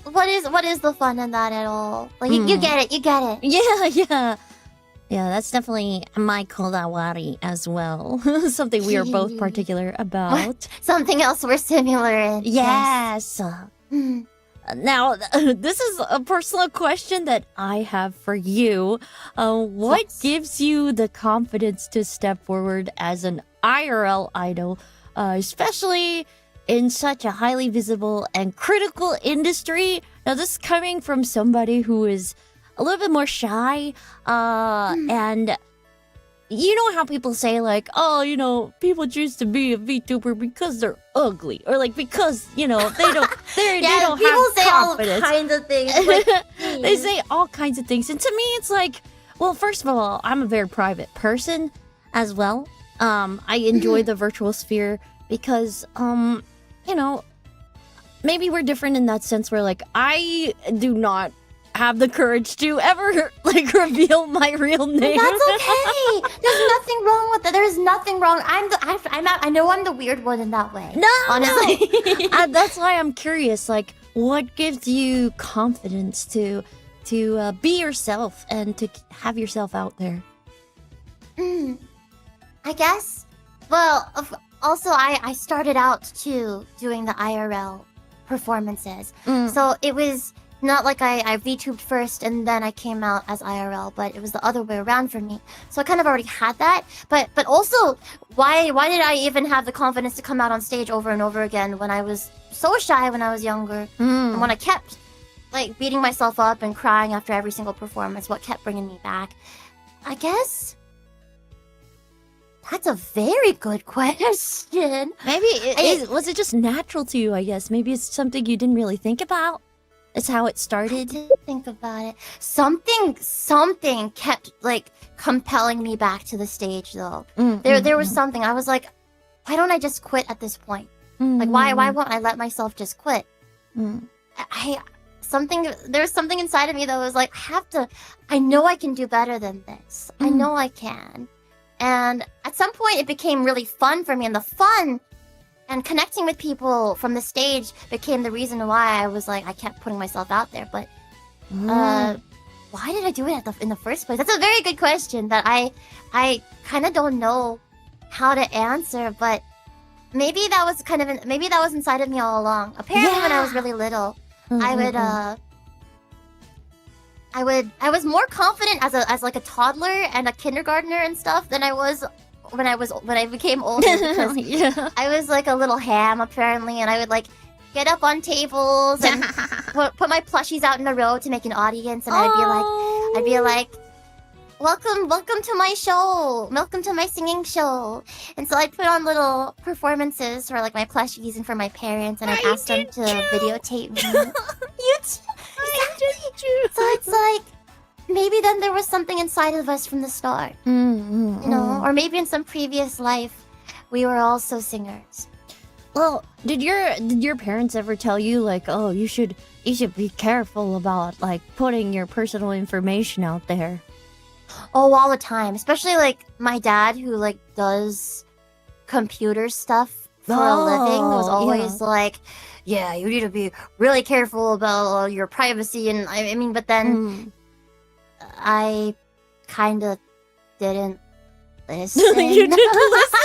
What is the fun in that at all? Like you get it. Yeah, that's definitely my kodawari as well. Something we are both particular about. Something else we're similar in. Yes. Now, this is a personal question that I have for you. What gives you the confidence to step forward as an IRL idol, especially in such a highly visible and critical industry? Now, this is coming from somebody who is a little bit more shy, and you know how people say like, oh, you know, people choose to be a VTuber because they're ugly, or like because they don't they don't people have say confidence. all kinds of things. Like, They say all kinds of things, and to me, it's like, well, first of all, I'm a very private person as well. I enjoy the virtual sphere because, maybe we're different in that sense where like I do not have the courage to ever like reveal my real name. That's okay. There's nothing wrong with that. There's nothing wrong. I know I'm the weird one in that way. No, honestly. That's why I'm curious. Like, what gives you confidence to be yourself and to have yourself out there? I guess. Well, also I started out too doing the IRL performances, so it was not like I VTubed first and then I came out as IRL, but it was the other way around for me. So I kind of already had that. But also, why did I even have the confidence to come out on stage over and over again when I was so shy when I was younger? And when I kept like beating myself up and crying after every single performance, what kept bringing me back? I guess that's a very good question. Maybe was it just natural to you, I guess? Maybe it's something you didn't really think about. It's how it started. I didn't think about it. Something kept like compelling me back to the stage though. There was something. I was like, why don't I just quit at this point? Like why won't I let myself just quit? There's something inside of me that was like, I know I can do better than this. I know I can. And at some point it became really fun for me, and the fun and connecting with people from the stage became the reason why I was like, I kept putting myself out there. But why did I do it in the first place? That's a very good question that I kind of don't know how to answer, but maybe that was inside of me all along. Apparently when I was really little, I was more confident as like a toddler and a kindergartner and stuff than I was when I became older, because I was like a little ham apparently, and I would like get up on tables and put my plushies out in a row to make an audience, and I'd be like, welcome to my show, welcome to my singing show. And so I'd put on little performances for like my plushies and for my parents, and I'd ask them to videotape me. You too. Exactly. So it's like, maybe then there was something inside of us from the start, you know, or maybe in some previous life we were also singers. Well, did your parents ever tell you like, oh, you should be careful about like putting your personal information out there? Oh, all the time. Especially like my dad, who like does computer stuff for a living, was always like, yeah, you need to be really careful about your privacy. And I mean, but then I kind of didn't listen. You didn't listen?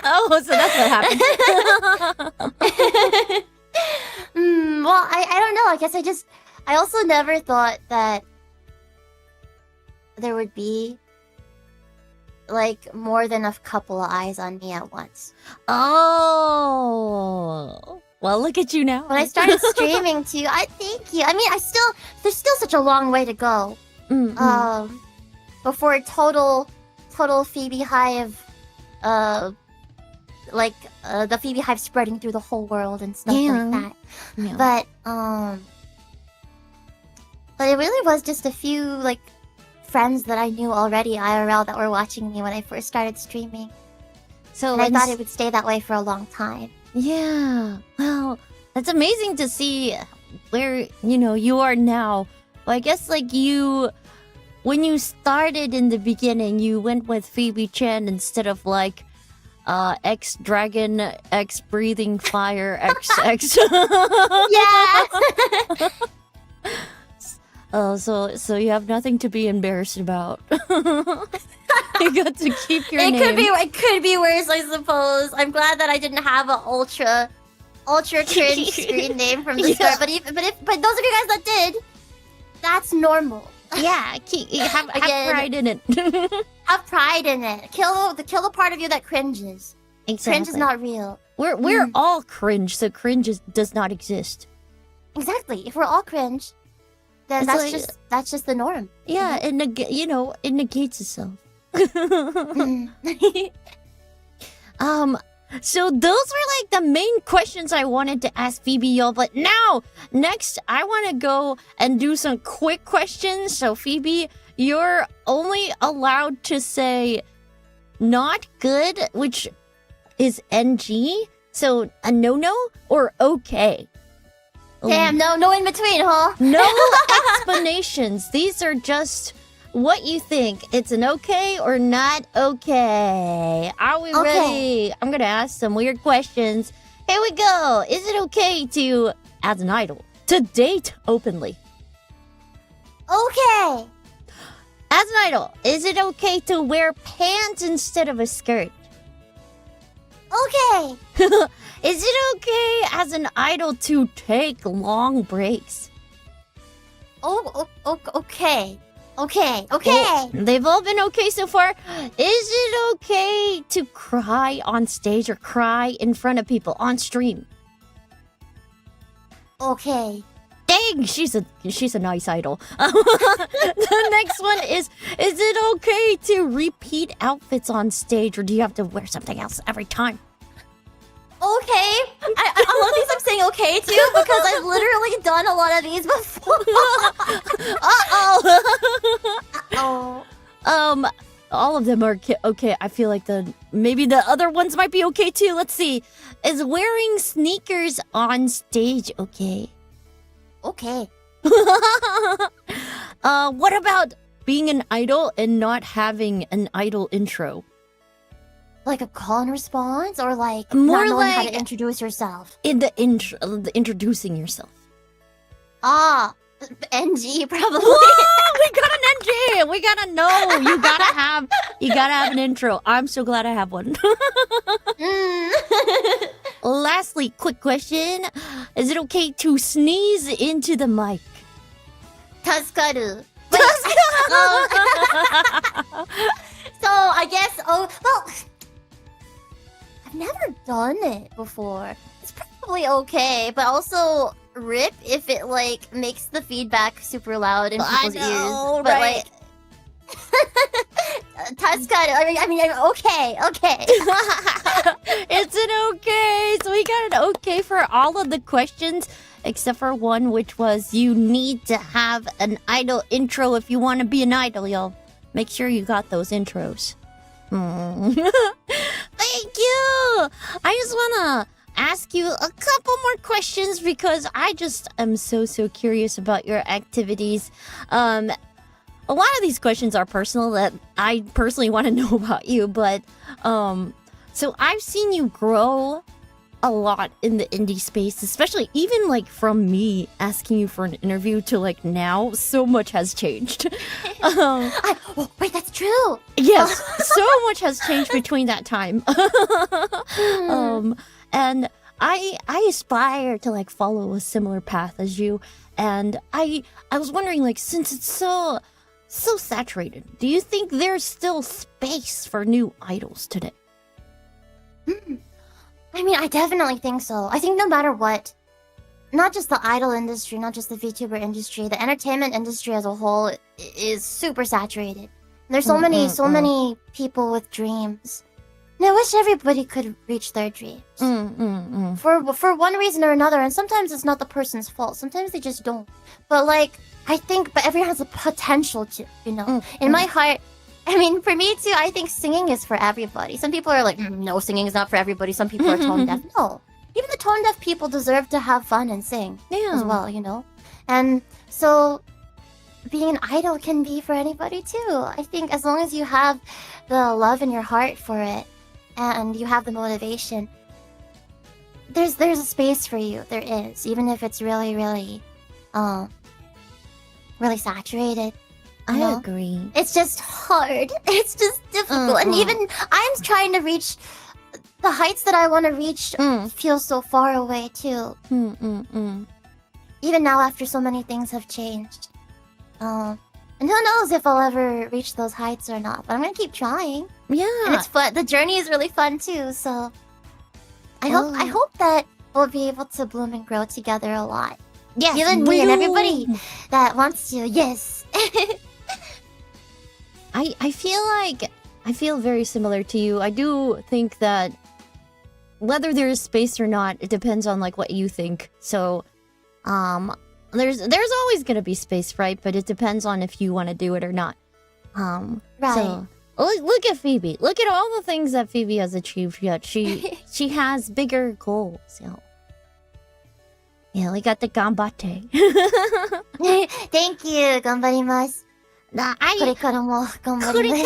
Oh, so that's what happened. Well, I don't know. I guess I also never thought that there would be like more than a couple of eyes on me at once. Oh, well, look at you now. When I started streaming too, thank you. I mean, there's still such a long way to go. Before total Phoebe hive, the Phoebe hive spreading through the whole world and stuff like that. Yeah. But it really was just a few like friends that I knew already IRL that were watching me when I first started streaming. So I thought it would stay that way for a long time. Yeah. Well, that's amazing to see where, you are now. Well, I guess like when you started in the beginning, you went with Phoebe Chen instead of like X Dragon, X Breathing Fire, X. Yeah. Oh, so you have nothing to be embarrassed about. You got to keep your name. It could be worse, I suppose. I'm glad that I didn't have an ultra cringe screen name from the start. But those of you guys that did, that's normal. Yeah, have pride in it. Have pride in it. Kill the part of you that cringes. Exactly. Cringe is not real. We're all cringe, so cringe does not exist. Exactly. If we're all cringe, then that's just the norm. Yeah, it negates itself. So those were like the main questions I wanted to ask Phoebe, y'all. But next, I want to go and do some quick questions. So Phoebe, you're only allowed to say not good, which is NG. So a no, or okay. Damn, no in between, huh? No explanations. These are just what you think. It's an okay or not okay. Are we ready? I'm gonna ask some weird questions. Here we go. Is it okay to, as an idol, to date openly? Okay. As an idol, is it okay to wear pants instead of a skirt? Okay. Is it okay as an idol to take long breaks? Okay. Okay. Well, they've all been okay so far. Is it okay to cry on stage or cry in front of people on stream? Okay. There dang, she's a nice idol. The next one is it okay to repeat outfits on stage, or do you have to wear something else every time? Okay. A lot of these I'm saying okay too because I've literally done a lot of these before. Uh-oh. All of them are okay. I feel like maybe the other ones might be okay too. Let's see. Is wearing sneakers on stage okay? Okay. What about being an idol and not having an idol intro? Like a call and response, or like More not knowing how like- to introduce yourself? In the introducing yourself. NG probably. Whoa, we got an NG. We gotta know. You gotta have an intro. I'm so glad I have one. Lastly, quick question. Is it okay to sneeze into the mic? 助かる. So I guess well, I've never done it before. It's probably okay, but also rip if it like makes the feedback super loud in people's ears. But right? like 助かる. I mean, okay. It's an okay. So we got an okay for all of the questions, except for one, which was you need to have an idol intro if you want to be an idol, y'all. Make sure you got those intros. Thank you. I just want to ask you a couple more questions because I just am so curious about your activities. A lot of these questions are personal that I personally want to know about you, but so I've seen you grow a lot in the indie space, especially even like from me asking you for an interview to like now, so much has changed. Wait, that's true. Yes, so much has changed between that time. And I aspire to like follow a similar path as you, and I was wondering, like, since it's so saturated, do you think there's still space for new idols today? I mean, I definitely think so. I think no matter what, not just the idol industry, not just the VTuber industry, the entertainment industry as a whole is super saturated. There's so many people with dreams. And I wish everybody could reach their dreams. For one reason or another, and sometimes it's not the person's fault. Sometimes they just don't. But like, I think, but everyone has the potential to, you know? In my heart, I mean, for me too, I think singing is for everybody. Some people are like, no, singing is not for everybody. Some people are tone deaf. No. Even the tone deaf people deserve to have fun and sing as well, you know? And so being an idol can be for anybody too. I think as long as you have the love in your heart for it and you have the motivation, there's a space for you. There is, even if it's really saturated. I agree. It's just hard. It's just difficult. And even I'm trying to reach the heights that I want to reach feel so far away too. Even now after so many things have changed. And who knows if I'll ever reach those heights or not. But I'm going to keep trying. Yeah. And it's fun. The journey is really fun too. So I hope that we'll be able to bloom and grow together a lot. Yes, Even me and everybody that wants to. Yes. I feel very similar to you. I do think that whether there is space or not, it depends on like what you think. So, there's always gonna be space, right? But it depends on if you want to do it or not. Right. So, look at Phoebe. Look at all the things that Phoebe has achieved. Yet she has bigger goals. So, yeah, we got the ganbatte. Thank you. 頑張ります。これからも頑張ります。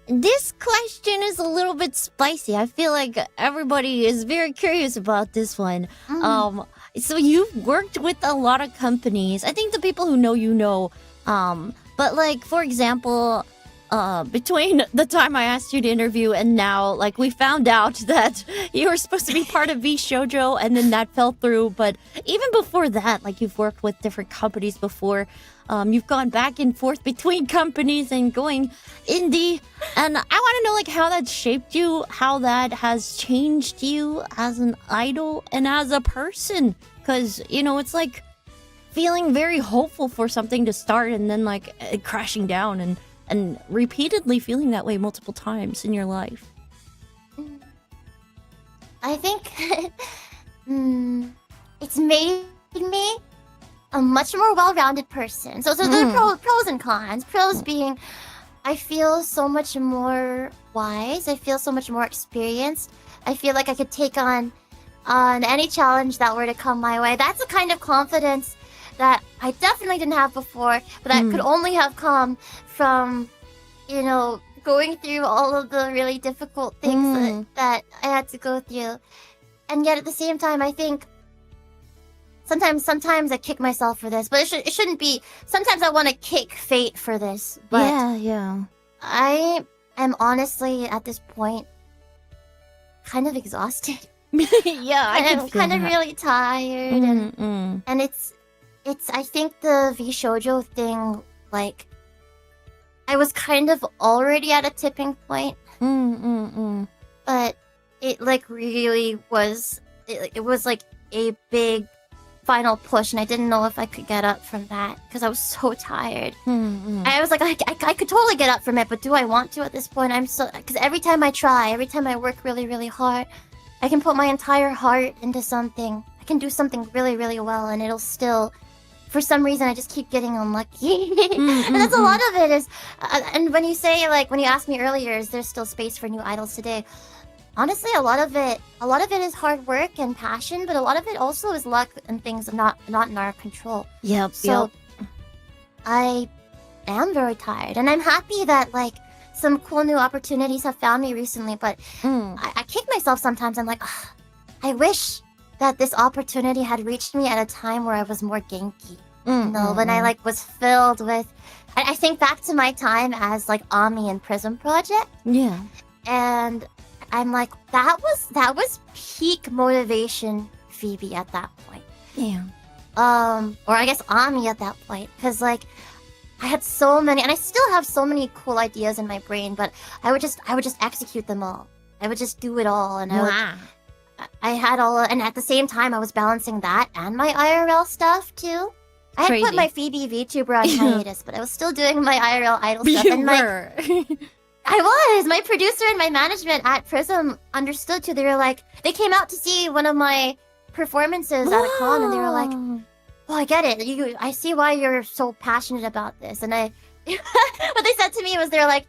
This question is a little bit spicy. I feel like everybody is very curious about this one. So you've worked with a lot of companies. I think the people who know you know. But like, for example, between the time I asked you to interview and now, like, we found out that you were supposed to be part of V Shoujo and then that fell through. But even before that, like, you've worked with different companies before. You've gone back and forth between companies and going indie. And I want to know, like, how that shaped you, how that has changed you as an idol and as a person. Because, you know, it's like feeling very hopeful for something to start and then, like, crashing down and repeatedly feeling that way multiple times in your life. I think it's made me a much more well-rounded person. So there are pros and cons. Pros being, I feel so much more wise. I feel so much more experienced. I feel like I could take on any challenge that were to come my way. That's a kind of confidence that I definitely didn't have before, but that could only have come from, you know, going through all of the really difficult things that I had to go through. And yet at the same time, I think sometimes I kick myself for this, but it shouldn't be. Sometimes I want to kick fate for this, but yeah. I am honestly at this point kind of exhausted. I'm kind of really tired, and it's. I think the V Shoujo thing, like, I was kind of already at a tipping point, but it like really was. It was like a big final push, and I didn't know if I could get up from that because I was so tired. I was like, I could totally get up from it, but do I want to at this point? Because every time I work really, really hard, I can put my entire heart into something. I can do something really, really well, and it'll still, for some reason, I just keep getting unlucky. And that's a lot of it is, and when you say, like, when you asked me earlier, is there still space for new idols today? Honestly, a lot of it is hard work and passion, but a lot of it also is luck and things not in our control. So I am very tired, and I'm happy that, like, some cool new opportunities have found me recently, but I kick myself sometimes. I'm like, I wish that this opportunity had reached me at a time where I was more genki. You know, when I, like, was filled with, I think back to my time as, like, Ami and Prism Project. Yeah. And I'm like, that was peak motivation Phoebe at that point. Yeah. Or I guess Ami at that point. Because, like, I had so many, and I still have so many cool ideas in my brain, but I would just execute them all. I would just do it all, and I had all, and at the same time, I was balancing that and my IRL stuff too. I had put my Phoebe VTuber on hiatus, but I was still doing my IRL idol stuff. And my producer and my management at Prism understood too. They were like, they came out to see one of my performances at a con, and they were like, "Oh, I get it. I see why you're so passionate about this." And what they said to me was, they're like,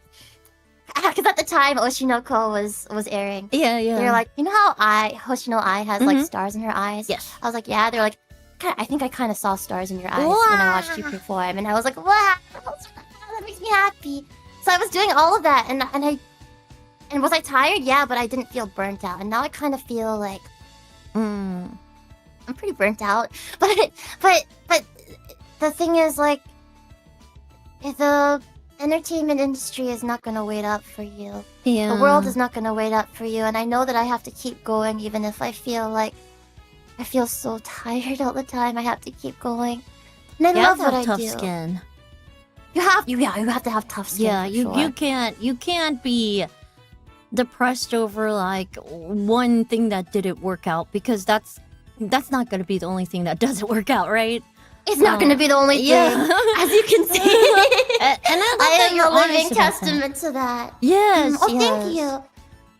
because at the time Oshinoko was airing. Yeah. They're like, you know how Hoshino Ai has like stars in her eyes? Yes. I was like, yeah. They're like, I think I kind of saw stars in your eyes when I watched you perform, and I was like, wow, that makes me happy. So I was doing all of that, and was I tired? Yeah, but I didn't feel burnt out, and now I kind of feel like I'm pretty burnt out. But the thing is, like, the entertainment industry is not gonna wait up for you. Yeah. The world is not gonna wait up for you, and I know that I have to keep going, even if I feel so tired all the time. I have to keep going, and I love what I do. Tough skin. You have to have tough skin. Yeah, sure. you can't be depressed over like one thing that didn't work out, because that's not going to be the only thing that doesn't work out, right? It's not going to be the only thing, as you can see. And I am a living testament to that. Yes. Oh, thank you.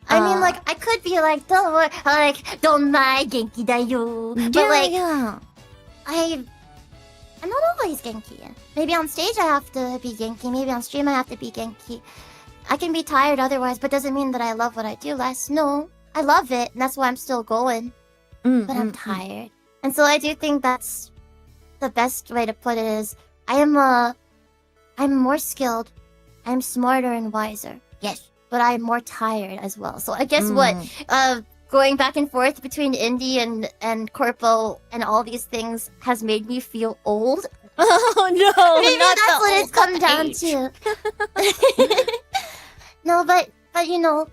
I mean, like, I could be like, don't worry, like, don't mind, genki da yo. But I'm not always genki. Maybe on stage I have to be genki. Maybe on stream I have to be genki. I can be tired otherwise, but doesn't mean that I love what I do less. No, I love it, and that's why I'm still going. But I'm tired. And so I do think that's the best way to put it is, I'm more skilled, I'm smarter and wiser. Yes. But I'm more tired as well. So I guess going back and forth between indie and corpo and all these things has made me feel old. Oh no, Maybe not that's the what it's come down age. to. No, but you know,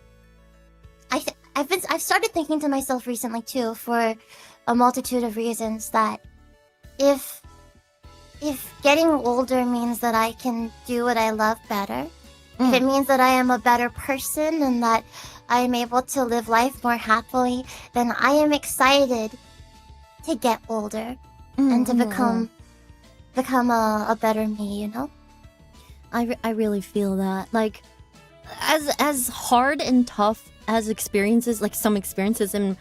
I've started thinking to myself recently too, for a multitude of reasons, that if getting older means that I can do what I love better, if it means that I am a better person and that I am able to live life more happily, then I am excited to get older and to become a better me, you know? I really feel that. Like, as hard and tough as experiences, like some experiences in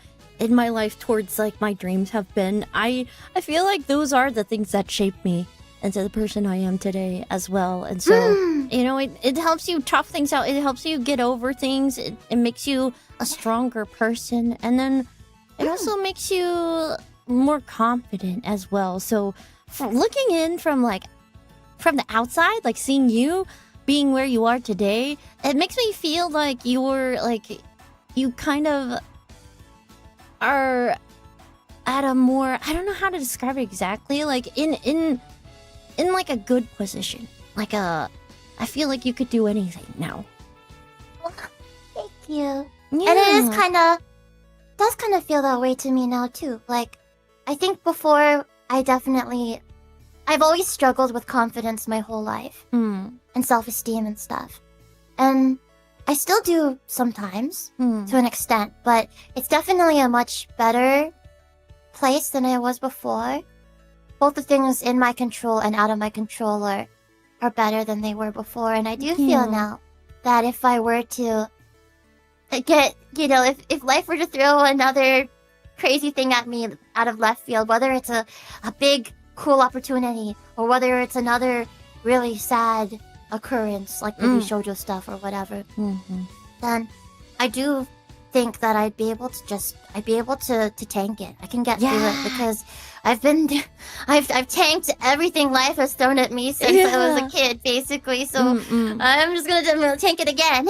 my life towards like my dreams have been, I feel like those are the things that shape me into the person I am today as well. And so, you know, it helps you tough things out. It helps you get over things. It makes you a stronger person. And then it also makes you more confident as well. So looking in from the outside, like seeing you being where you are today, it makes me feel like you kind of are at a more, I don't know how to describe it exactly, like in like a good position. Like I feel like you could do anything now. Well, thank you. Yeah. And it does kind of feel that way to me now too. Like, I think before I've always struggled with confidence my whole life and self-esteem and stuff. And I still do sometimes to an extent, but it's definitely a much better place than I was before. Both the things in my control and out of my control are better than they were before. And I do feel now that if I were to get, you know, if life were to throw another crazy thing at me out of left field, whether it's a big, cool opportunity or whether it's another really sad occurrence like maybe shoujo stuff or whatever, then I do think that I'd be able to tank it. I can get through it because I've tanked everything life has thrown at me since I was a kid, basically. So I'm just gonna tank it again.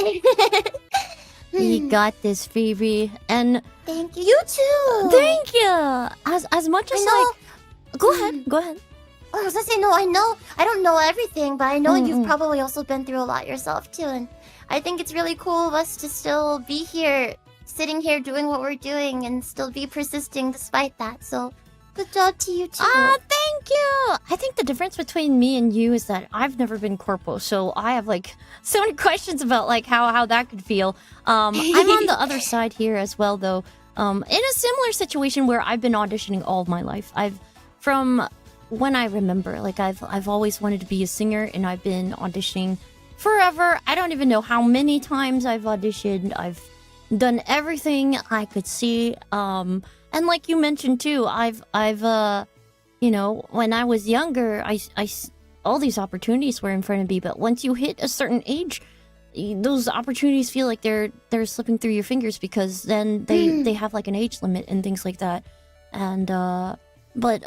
You got this, Phoebe. And thank you. You too. Thank you. As much as go ahead. I was gonna say, no, I know I don't know everything, but I know you've probably also been through a lot yourself too, and I think it's really cool of us to still be here, sitting here doing what we're doing and still be persisting despite that. So good job to you too. Thank you. I think the difference between me and you is that I've never been corpo, so I have like so many questions about like how that could feel. I'm on the other side here as well, though. In a similar situation where I've been auditioning all of my life. From when I remember, like I've always wanted to be a singer, and I've been auditioning forever. I don't even know how many times I've auditioned. I've done everything I could see. And like you mentioned too, I've you know, when I was younger, I all these opportunities were in front of me, but once you hit a certain age, those opportunities feel like they're slipping through your fingers, because then they have like an age limit and things like that. And but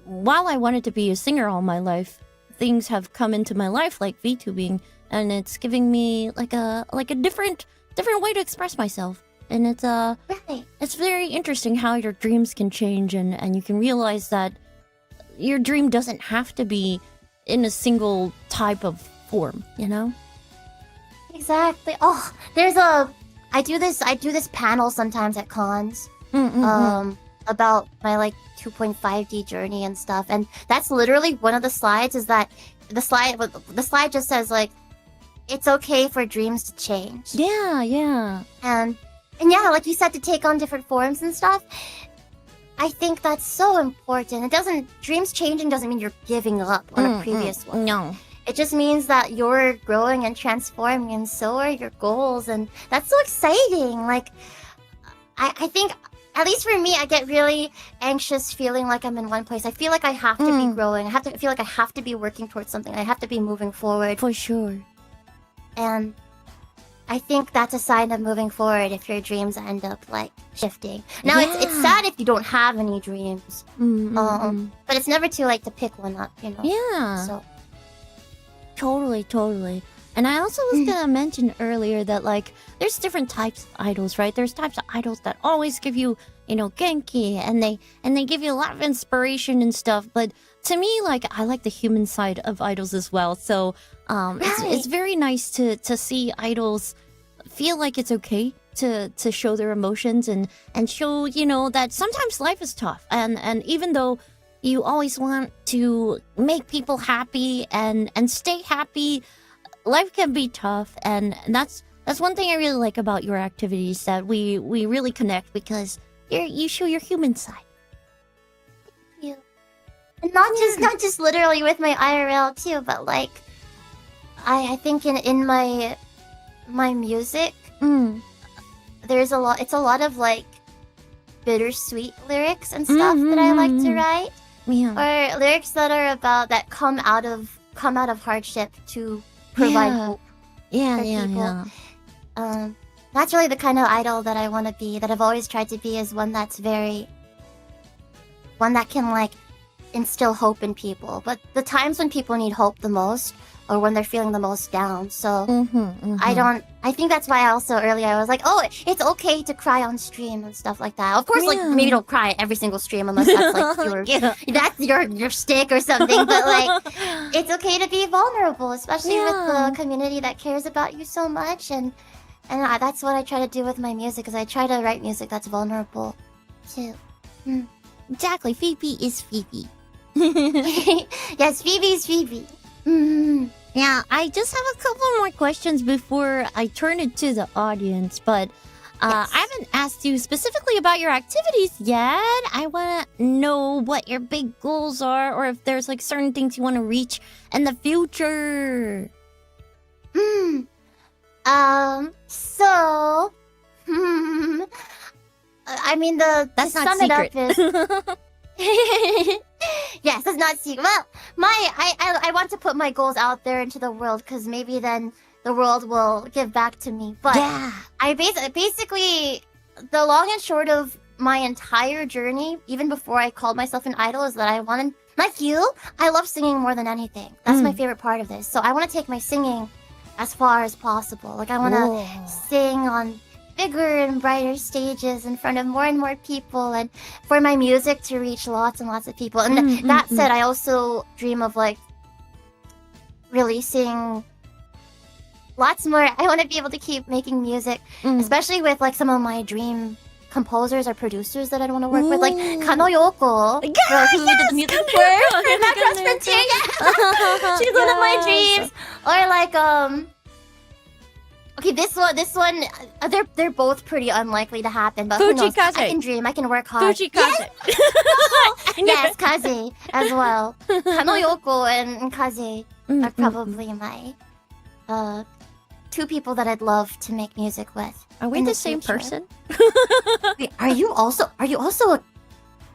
while I wanted to be a singer all my life, things have come into my life like VTubing, and it's giving me like a different way to express myself. And it's very interesting how your dreams can change, and you can realize that your dream doesn't have to be in a single type of form, you know? Exactly. Oh, I do this panel sometimes at cons. About my like 2.5D journey and stuff, and that's literally one of the slides. Is that the slide just says like, it's okay for dreams to change. Yeah. And yeah, like you said, to take on different forms and stuff. I think that's so important. Dreams changing doesn't mean you're giving up on a previous one. No. It just means that you're growing and transforming, and so are your goals, and that's so exciting. Like, I think, at least for me, I get really anxious feeling like I'm in one place. I feel like I have to be growing. I feel like I have to be working towards something. I have to be moving forward. For sure. And I think that's a sign of moving forward if your dreams end up like shifting. Now it's sad if you don't have any dreams. But it's never too late to pick one up, you know? Yeah. So Totally. And I also was gonna mention earlier that like there's different types of idols, right? There's types of idols that always give you genki, and they give you a lot of inspiration and stuff. But to me, like, I like the human side of idols as well. So it's very nice to see idols feel like it's okay to show their emotions and show, that sometimes life is tough. And even though you always want to make people happy and stay happy, life can be tough. And that's one thing I really like about your activities, that we really connect because you show your human side. Thank you. And not just literally with my IRL too, but like I think in my music, it's a lot of like bittersweet lyrics and stuff that I like to write. Yeah. Or lyrics that come out of hardship to provide hope for people. Yeah. That's really the kind of idol that I want to be, that I've always tried to be, is one that can like instill hope in people. But the times when people need hope the most, or when they're feeling the most down. So I think that's why earlier I was like, oh, it's okay to cry on stream and stuff like that. Of course, like maybe don't cry every single stream unless that's like that's your stick or something. But like, it's okay to be vulnerable, especially with the community that cares about you so much. And that's what I try to do with my music, is I try to write music that's vulnerable too. Exactly. Phoebe is Phoebe. Yes, Phoebe is Phoebe. Yeah, I just have a couple more questions before I turn it to the audience, but I haven't asked you specifically about your activities yet. I want to know what your big goals are, or if there's like certain things you want to reach in the future. So, I mean, That's to not sum secret. it up is... Yes, that's not secret. Well, I want to put my goals out there into the world, because maybe then the world will give back to me. But I basically, the long and short of my entire journey, even before I called myself an idol, is that I wanted, like you, I love singing more than anything. That's my favorite part of this. So I want to take my singing as far as possible. Like, I want to sing on bigger and brighter stages in front of more and more people, and for my music to reach lots and lots of people. And that said, I also dream of like releasing lots more. I want to be able to keep making music, especially with like some of my dream composers or producers that I want to work with, like Kano Yoko, who did the music for Macross Frontier. She's one of my dreams. Or like okay, this one, they're both pretty unlikely to happen, but who knows? I can dream, I can work hard. Fujikaze. Yes, Kaze as well. Kano Yoko and Kaze are probably my two people that I'd love to make music with. Are we the same person? Wait, are you also a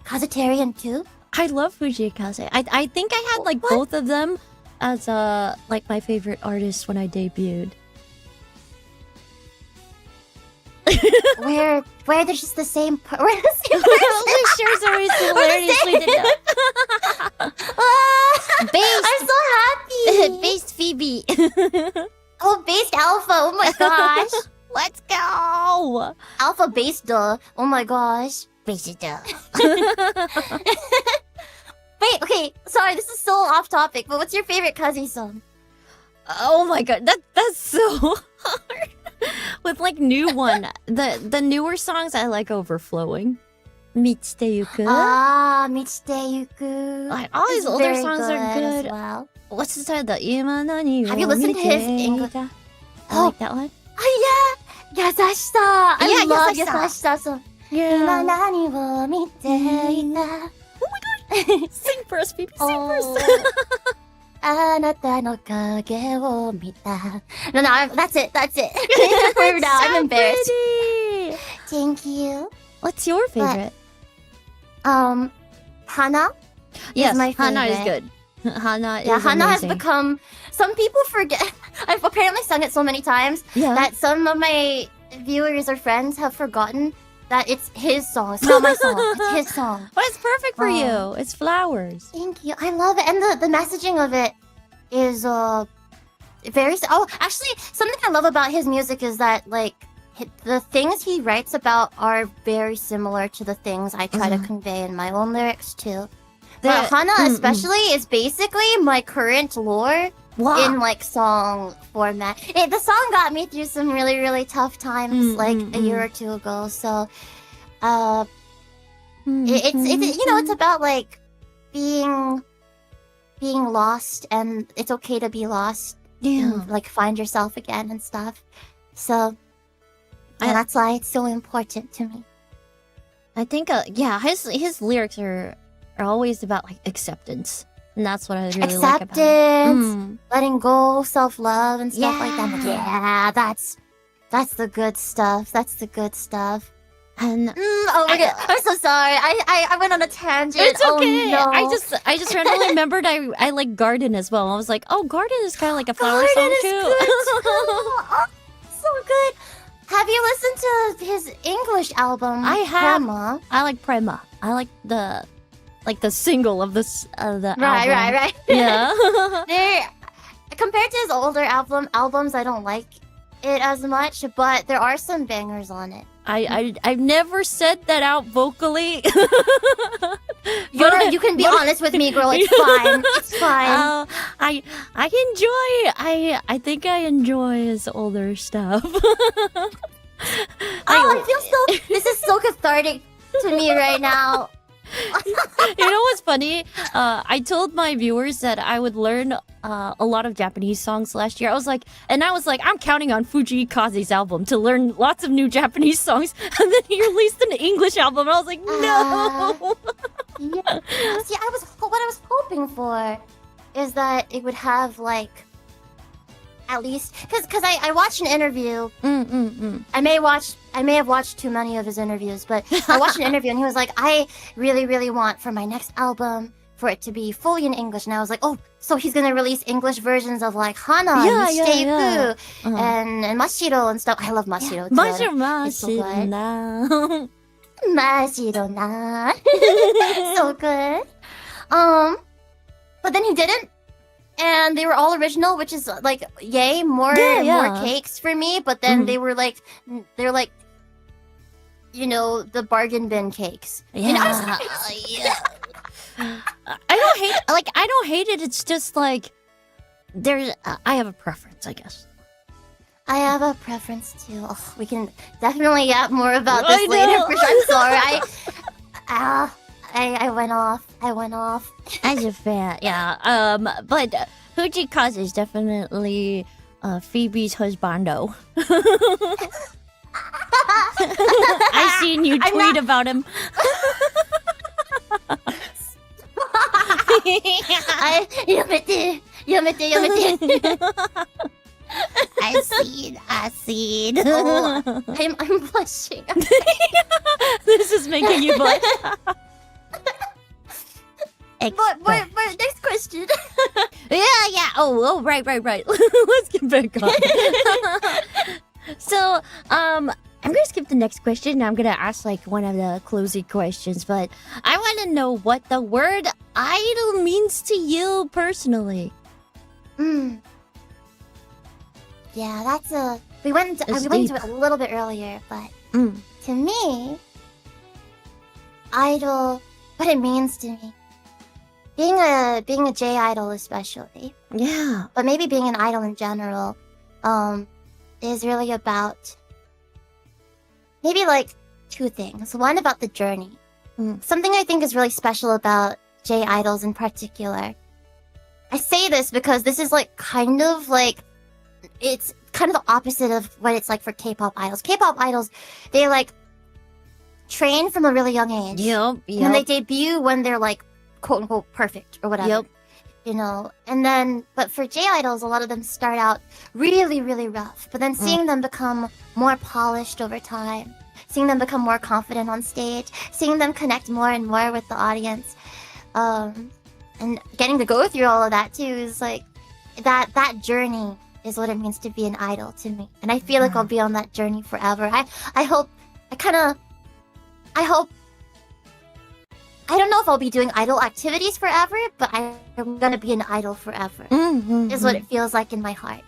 Kazetarian too? I love Fujikaze. I think I had like both of them as like my favorite artists when I debuted. Where they're just the same we're the same person. We share so many similarities. We did not. I'm so happy. Based Phoebe. Oh, based Alpha. Oh my gosh. Let's go. Alpha based duh. Oh my gosh. Based duh. Wait, okay. Sorry, this is so off topic, but what's your favorite Kazi song? Oh my god, that's so hard. With like new one, the newer songs I like Overflowing, Michite Yuku. Michite Yuku. Like, all these older songs are good. As well. What's the title? Have you listened to his English? I like that one. Oh yeah, Yasashita. I love Yasashita song. Yeah. Oh my god. Sing for us, Phoebe. Sing for us. あなたの影を見た No, that's it. We're now. I'm embarrassed. Pretty. Thank you. What's your favorite? Hana. Yes, my favorite. Hana is good. Hana is Hana has amazing. become. Some people forget. I've apparently sung it so many times that some of my viewers or friends have forgotten that it's his song. It's not my song. It's his song. But it's perfect for you. It's flowers. Thank you. I love it. And the messaging of it is very... Oh, actually, something I love about his music is that, like, the things he writes about are very similar to the things I try to convey in my own lyrics too. But Hana especially is basically my current lore in like song format. The song got me through some really, really tough times like a year or two ago. So it's about like being lost, and it's okay to be lost. And, like find yourself again and stuff. So that's why it's so important to me. I think his lyrics are always about like acceptance, and that's what I really like about acceptance, letting go, self-love and stuff like that. Yeah, that's the good stuff. That's the good stuff. And oh my god, I'm so sorry. I went on a tangent. It's okay. Oh, no. I just randomly remembered I like Garden as well. I was like, oh, Garden is kind of like a flower Garden song is too. Good too. Oh, so good. Have you listened to his English album? I have. Prema? I like Prema. I like the single of the album. Right. Yeah. Compared to his older albums, I don't like it as much, but there are some bangers on it. I've never said that out vocally. You can be honest with me, girl. It's fine. It's fine. I think I enjoy his older stuff. I feel so. This is so cathartic to me right now. You know what's funny? I told my viewers that I would learn a lot of Japanese songs last year. I was like, I'm counting on Fujikaze's album to learn lots of new Japanese songs. And then he released an English album. And I was like, no. Yeah. See, what I was hoping for is that it would have like at least because I watched an interview. I may have watched too many of his interviews, but I watched an interview and he was like, I really, really want for my next album for it to be fully in English. And I was like, oh, so he's gonna release English versions of like Hana and Misteiku and Mashiro and stuff. I love Mashiro too. Mashiro na. Mashiro na. So good. But then he didn't. And they were all original, which is like, yay, more cakes for me. But then they're like, the bargain bin cakes. Yeah. I don't hate it. It's just like I have a preference, I guess. I have a preference too. Oh, we can definitely get more about this later. For sure. I'm sorry. I went off. As a fan, yeah. But Fujikaze is definitely Phoebe's husbando. I seen you tweet about him. Yamete. I seen. Oh, I'm blushing. This is making you blush. But next question. Yeah. Oh, right. Let's get back on. So, I'm gonna skip the next question. I'm gonna ask like one of the closing questions, but I want to know what the word idol means to you personally. Yeah, we went into it a little bit earlier, but to me, idol, what it means to me. Being a J idol especially. Yeah. But maybe being an idol in general, is really about maybe like two things. One, about the journey. Something I think is really special about J idols in particular. I say this because this is like kind of it's kind of the opposite of what it's like for K-pop idols. K-pop idols, they like train from a really young age. Yep. And they debut when they're like quote unquote perfect or whatever. Yep. And then, but for J idols, a lot of them start out really, really rough, but then seeing them become more polished over time, seeing them become more confident on stage, seeing them connect more and more with the audience, and getting to go through all of that too is like that journey is what it means to be an idol to me. And I feel like I'll be on that journey forever. I don't know if I'll be doing idol activities forever, but I'm gonna be an idol forever. Is what it feels like in my heart.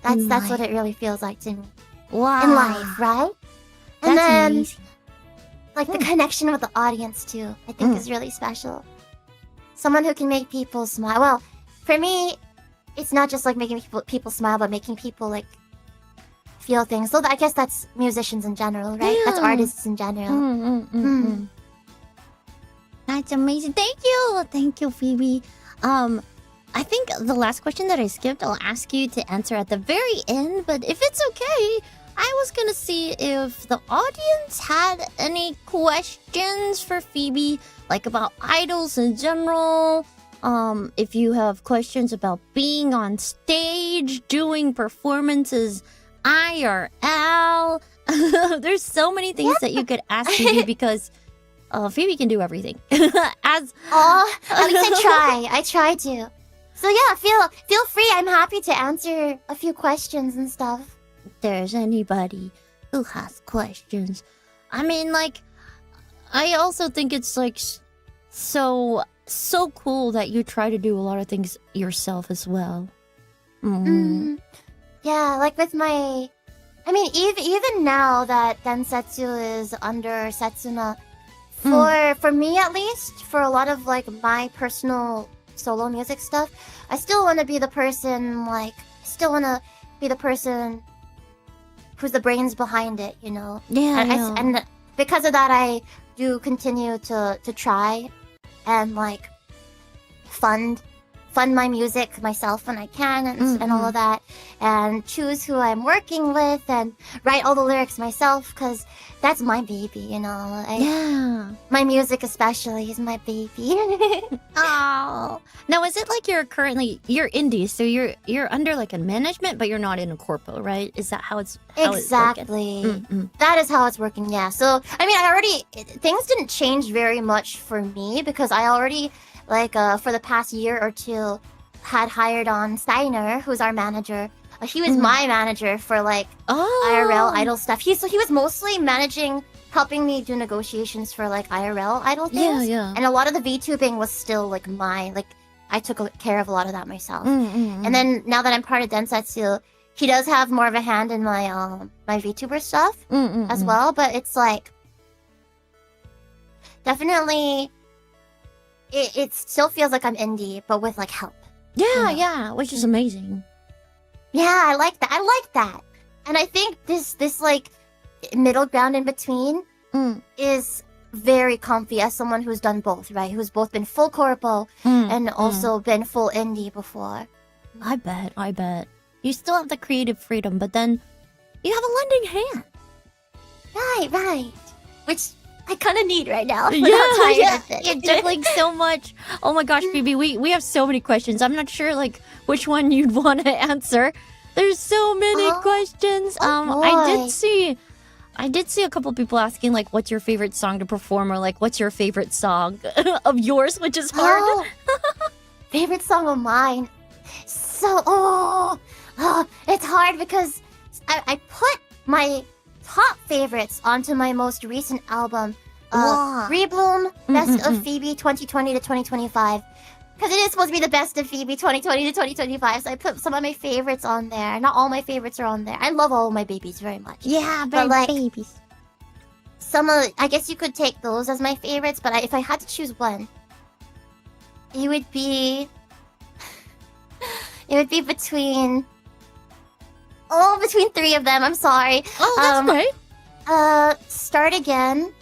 That's what it really feels like to me. Wow. in life, right? That's And then, amazing. like, the connection with the audience, too, I think is really special. Someone who can make people smile. Well, for me, it's not just, like, making people smile, but making people, like, feel things. So I guess that's musicians in general, right? Yeah. That's artists in general. That's amazing. Thank you, Phoebe. I think the last question that I skipped, I'll ask you to answer at the very end. But if it's okay, I was gonna see if the audience had any questions for Phoebe, like about idols in general. If you have questions about being on stage, doing performances IRL. There's so many things that you could ask Phoebe because Phoebe can do everything. At least I try. I try to. So yeah, feel free. I'm happy to answer a few questions and stuff. If there's anybody who has questions, I mean, like, I also think it's like so cool that you try to do a lot of things yourself as well. Yeah, like with my, I mean, even now that Densetsu is under Setsuna, for me at least, for a lot of like my personal solo music stuff, I still want to be the person, like, who's the brains behind it, you know? Yeah, and because of that, I do continue to try and like fund my music myself when I can and all of that, and choose who I'm working with and write all the lyrics myself because that's my baby, you know. Yeah. My music especially is my baby. Oh. Now, is it like you're indie, so you're under like a management, but you're not in a corpo, right? Is that how it's Exactly. working? That is how it's working, yeah. So, I mean, things didn't change very much for me because I already, like, for the past year or two, had hired on Steiner, who's our manager. He was my manager for, like, IRL idol stuff. He was mostly helping me do negotiations for, like, IRL idol things. Yeah. And a lot of the VTubing was still, like, mine. Like, I took care of a lot of that myself. And then, now that I'm part of Densetsu, he does have more of a hand in my my VTuber stuff as well. But it's, like, definitely, it still feels like I'm indie, but with, like, help. Yeah, which is amazing. Yeah, I like that. And I think this like middle ground in between is very comfy as someone who's done both, right? Who's both been full corpo and also been full indie before. I bet. You still have the creative freedom, but then you have a lending hand. Right. Which I kind of need right now. Yeah. You're juggling so much. Oh my gosh, Phoebe, we have so many questions. I'm not sure like which one you'd want to answer. There's so many questions. I did see a couple people asking like what's your favorite song to perform or like what's your favorite song of yours, which is hard. Favorite song of mine. So it's hard because I put my top favorites onto my most recent album, Rebloom, Best of Phoebe 2020 to 2025. Because it is supposed to be the best of Phoebe 2020 to 2025, so I put some of my favorites on there. Not all my favorites are on there. I love all of my babies very much. Yeah, but like babies. I guess you could take those as my favorites, but if I had to choose one, it would be between three of them. I'm sorry. Oh, that's okay. Start Again.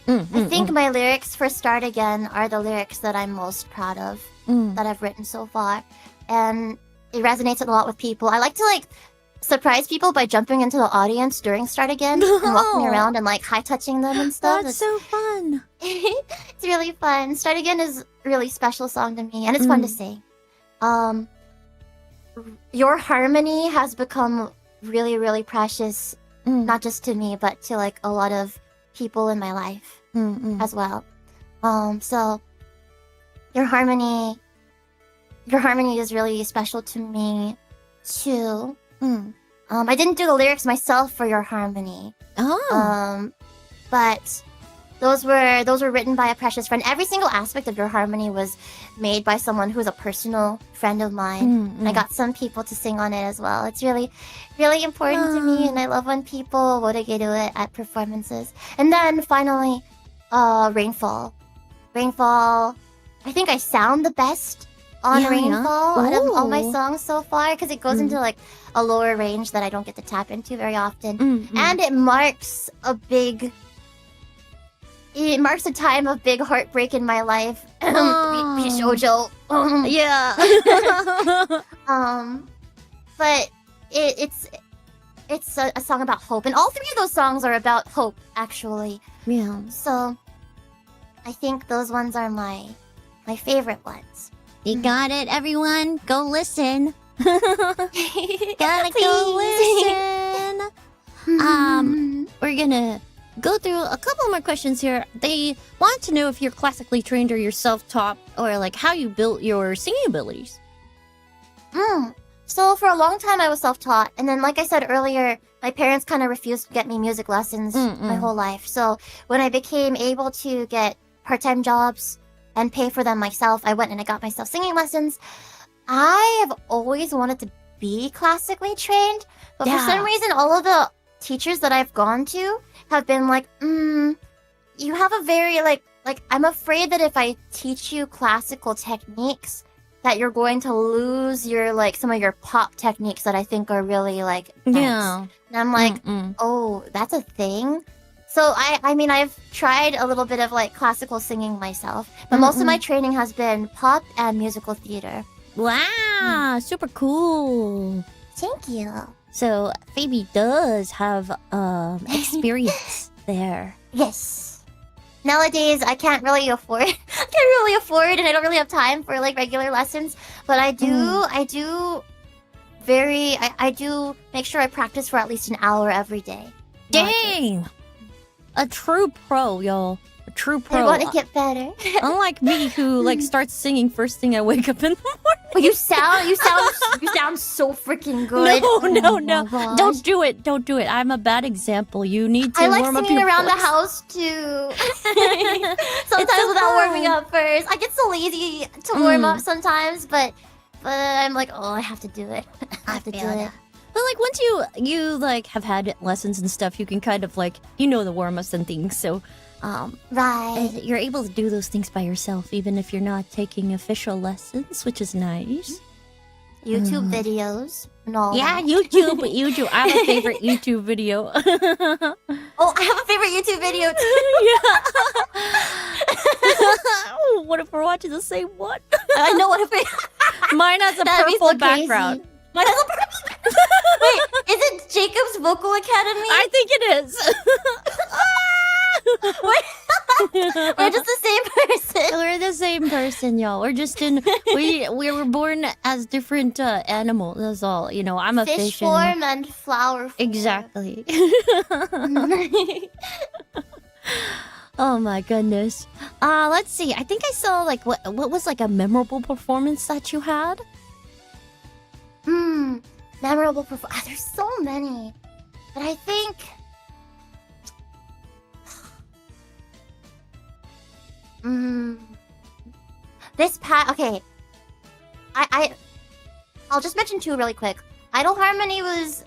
I think my lyrics for Start Again are the lyrics that I'm most proud of that I've written so far. And it resonates a lot with people. I like to like surprise people by jumping into the audience during Start Again and walking around and like high touching them and stuff. That's so fun. It's really fun. Start Again is a really special song to me and it's fun to sing. Your Harmony has become really, really precious, not just to me, but to like a lot of people in my life as well. So Your Harmony is really special to me too. I didn't do the lyrics myself for Your Harmony. But those were written by a precious friend. Every single aspect of your harmony was made by someone who's a personal friend of mine. I got some people to sing on it as well. It's really, really important to me, and I love when people do it at performances. And then finally, Rainfall. Rainfall, I think I sound the best on Rainfall out of all my songs so far, because it goes into like a lower range that I don't get to tap into very often. And it marks a time of big heartbreak in my life. Shoujo. Yeah. But it's a song about hope, and all three of those songs are about hope, actually. Yeah. So I think those ones are my favorite ones. You got it, everyone. Go listen. Gotta Please. go listen. We're gonna go through a couple more questions here. They want to know if you're classically trained or you're self-taught, or like how you built your singing abilities. So for a long time I was self-taught, and then like I said earlier, my parents kind of refused to get me music lessons my whole life. So when I became able to get part-time jobs and pay for them myself, I went and I got myself singing lessons. I have always wanted to be classically trained, but for some reason all of the teachers that I've gone to have been like, you have a very like I'm afraid that if I teach you classical techniques that you're going to lose your like some of your pop techniques that I think are really like nice. And I'm like, oh, that's a thing. So I mean I've tried a little bit of like classical singing myself, but most of my training has been pop and musical theater. Wow, super cool. Thank you. So Phoebe does have experience there. Yes. Nowadays I can't really afford and I don't really have time for like regular lessons, but I do make sure I practice for at least an hour every day. Dang! A true pro, y'all. A true pro. I want to get better. Unlike me, who like starts singing first thing I wake up in the morning. Well, you sound so freaking good. No. Don't do it. Don't do it. I'm a bad example. You need to warm up your singing around voice. the house too. Sometimes without warming up first. I get so lazy to warm up sometimes, but I'm like, oh, I have to do it. I have to do it. But like once you like have had lessons and stuff, you can kind of like the warm-ups and things. So right. You're able to do those things by yourself, even if you're not taking official lessons, which is nice. YouTube videos and all that. YouTube. I have a favorite YouTube video. Oh, I have a favorite YouTube video too. What if we're watching the same one? I know what if Mine has a purple background. Mine has a purple background. Wait, is it Jacob's Vocal Academy? I think it is. We're just the same person. We're the same person, y'all. We're just we were born as different animals. That's all. I'm a fish form and flower form. Exactly. Oh my goodness. Let's see. I think I saw like what was like a memorable performance that you had? Memorable performance. There's so many, but I think. Okay. I'll just mention two really quick. Idol Harmony was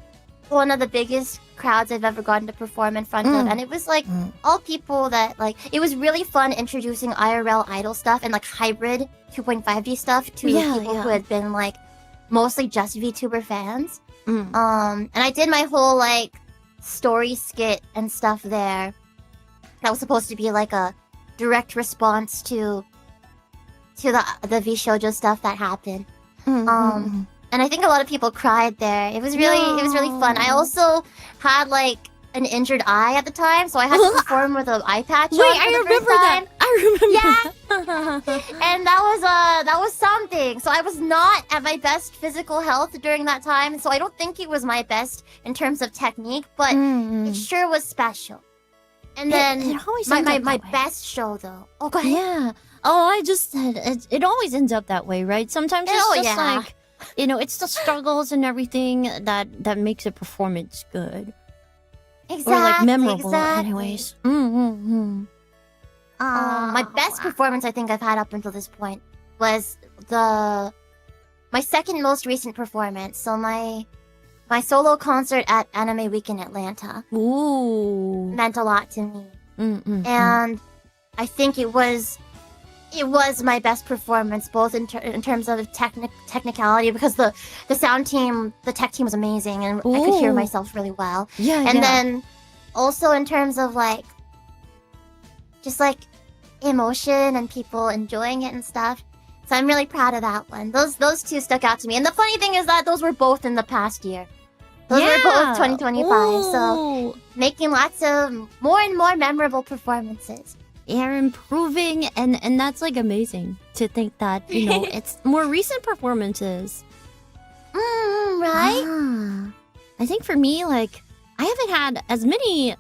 one of the biggest crowds I've ever gotten to perform in front of, and it was like all people that like. It was really fun introducing IRL idol stuff and like hybrid 2.5D stuff to people who had been like mostly just VTuber fans. And I did my whole like story skit and stuff there. That was supposed to be like a direct response to the V Shoujo stuff that happened. And I think a lot of people cried there. It was really fun. I also had like an injured eye at the time, so I had to perform with an eye patch on for the first time. I remember that. And that was something. So I was not at my best physical health during that time, so I don't think it was my best in terms of technique, but it sure was special. And then my best show though. Oh, go ahead. Yeah. Oh, I just said it always ends up that way, right? Sometimes it's just like, it's the struggles and everything that makes a performance good. Exactly. Or like memorable anyways. My best performance I think I've had up until this point was my second most recent performance. So my solo concert at Anime Week in Atlanta. Ooh. Meant a lot to me. And I think it was my best performance, both in terms of technicality, because the sound team, the tech team was amazing, and I could hear myself really well. And then also in terms of like, just like emotion and people enjoying it and stuff. So I'm really proud of that one. Those two stuck out to me. And the funny thing is that those were both in the past year. Those were both 2025. So making lots of more and more memorable performances. You're improving, and that's like amazing to think that, you know, it's more recent performances. Right? I think for me, like, I haven't had as many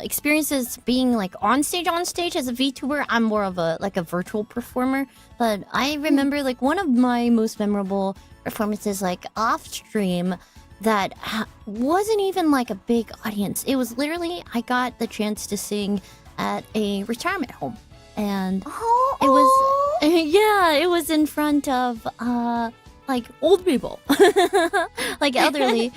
experiences being like on stage as a VTuber. I'm more of a virtual performer, but I remember like one of my most memorable performances like off stream that wasn't even like a big audience. It was literally, I got the chance to sing at a retirement home, and it was in front of like old people, like elderly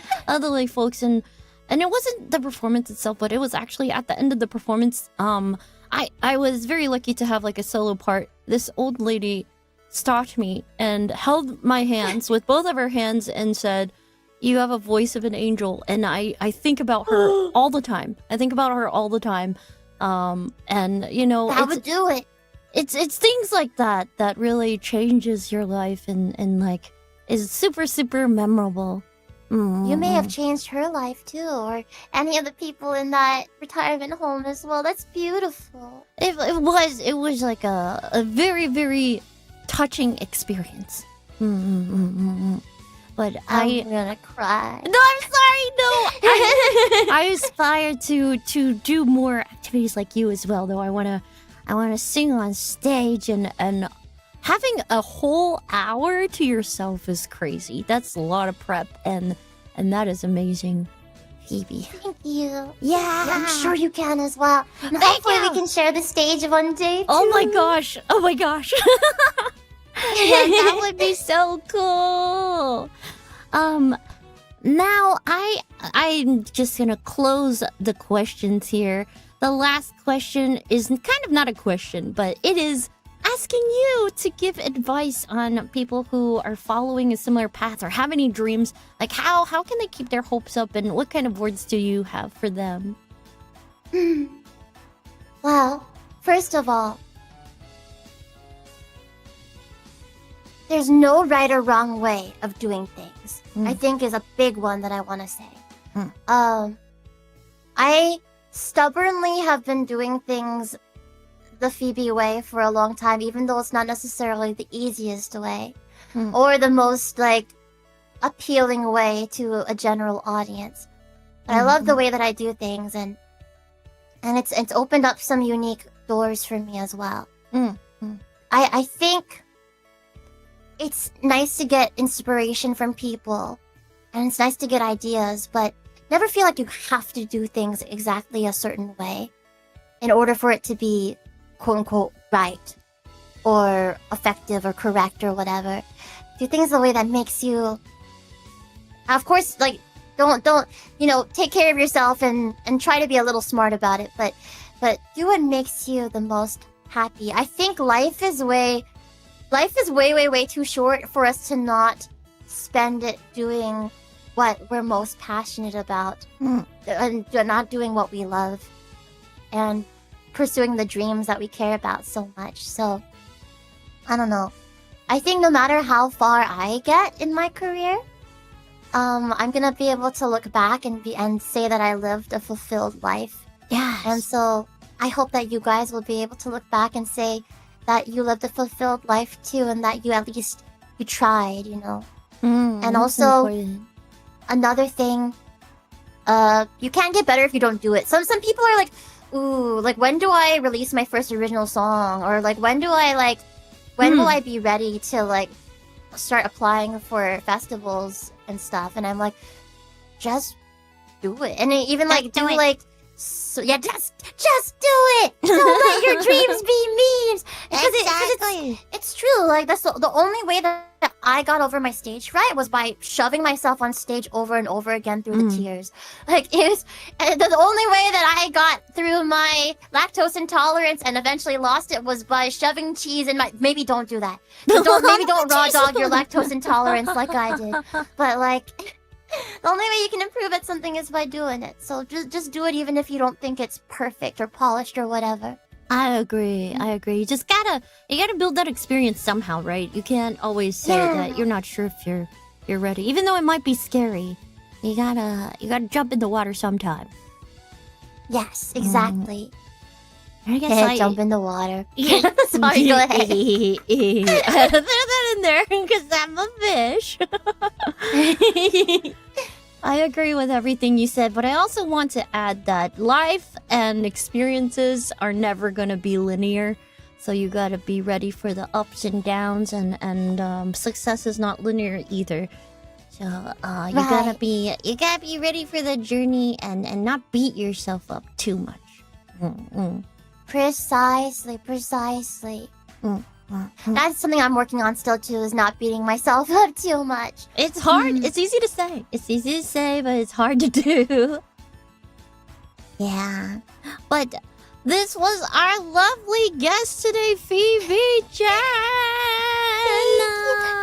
folks, and it wasn't the performance itself, but it was actually at the end of the performance. I was very lucky to have like a solo part. This old lady stopped me and held my hands with both of her hands and said, "You have a voice of an angel," and I think about her all the time. And you know, that would do it. It's things like that that really changes your life and like is super, super memorable. You may have changed her life too, or any of the people in that retirement home as well. That's beautiful. It was like a very, very touching experience. But I'm gonna cry. No, I'm sorry. No, I aspire to do more activities like you as well. Though I wanna sing on stage, and having a whole hour to yourself is crazy. That's a lot of prep, and that is amazing, Phoebe. Thank you. Yeah, I'm sure you can as well. And hopefully we can share the stage one day too. Oh my gosh. Yeah, that would be so cool. Now I'm just gonna close the questions here. The last question is kind of not a question, but it is asking you to give advice on people who are following a similar path or have any dreams. Like how can they keep their hopes up, and what kind of words do you have for them? Well, first of all, there's no right or wrong way of doing things. I think is a big one that I want to say. I stubbornly have been doing things the Phoebe way for a long time, even though it's not necessarily the easiest way or the most like appealing way to a general audience. But I love the way that I do things, and it's opened up some unique doors for me as well. I think it's nice to get inspiration from people, and it's nice to get ideas, but never feel like you have to do things exactly a certain way in order for it to be quote-unquote right or effective or correct or whatever. Do things the way that makes you, of course, like don't take care of yourself and try to be a little smart about it, but do what makes you the most happy. I think life is way too short for us to not spend it doing what we're most passionate about and not doing what we love and pursuing the dreams that we care about so much. So I don't know, I think no matter how far I get in my career, I'm gonna be able to look back and say that I lived a fulfilled life. Yeah. And so I hope that you guys will be able to look back and say that you lived a fulfilled life too, and that you at least you tried, you know. And also important. Another thing, you can't get better if you don't do it. Some people are like, ooh, like when do I release my first original song, or like when will I be ready to like start applying for festivals and stuff? And I'm like, just do it. And even like do like So yeah, just do it. Don't let your dreams be memes. Because it's true. Like that's the only way that I got over my stage fright was by shoving myself on stage over and over again through the tears. Like it was the only way that I got through my lactose intolerance and eventually lost it was by shoving cheese in my. Maybe don't do that. Maybe don't raw dog your lactose intolerance like I did. But like. The only way you can improve at something is by doing it. So just do it even if you don't think it's perfect or polished or whatever. I agree. You just gotta build that experience somehow, right? You can't always say that you're not sure if you're ready. Even though it might be scary, you gotta jump in the water sometime. Yes, exactly. I guess jump in the water. Sorry, go ahead. Throw that in there because I'm a fish. I agree with everything you said, but I also want to add that life and experiences are never going to be linear. So you got to be ready for the ups and downs, and success is not linear either. So you gotta be ready for the journey and not beat yourself up too much. Precisely. That's something I'm working on still too, is not beating myself up too much. It's hard. It's easy to say. But it's hard to do. Yeah. But this was our lovely guest today, Phoebe Chan.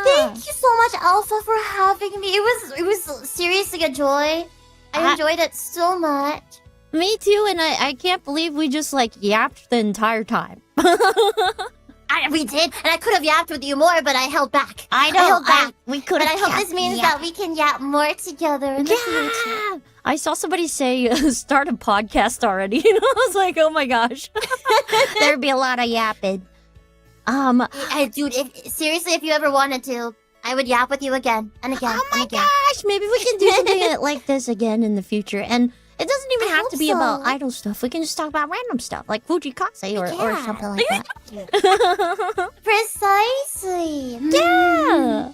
Thank you so much, Alpha, for having me. It was seriously a joy. I enjoyed it so much. Me too, and I can't believe we just yapped the entire time. We did, and I could have yapped with you more, but I held back. I know. I held back. We could have. But I hope this means that we can yap more together in the future. I saw somebody say start a podcast already. I was like, oh my gosh, there'd be a lot of yapping. Dude, seriously, if you ever wanted to, I would yap with you again and again. Oh my gosh, maybe we can do something like this again in the future, and. It doesn't even have to be about idol stuff. We can just talk about random stuff, like Fujikase or something like that. Precisely. Yeah.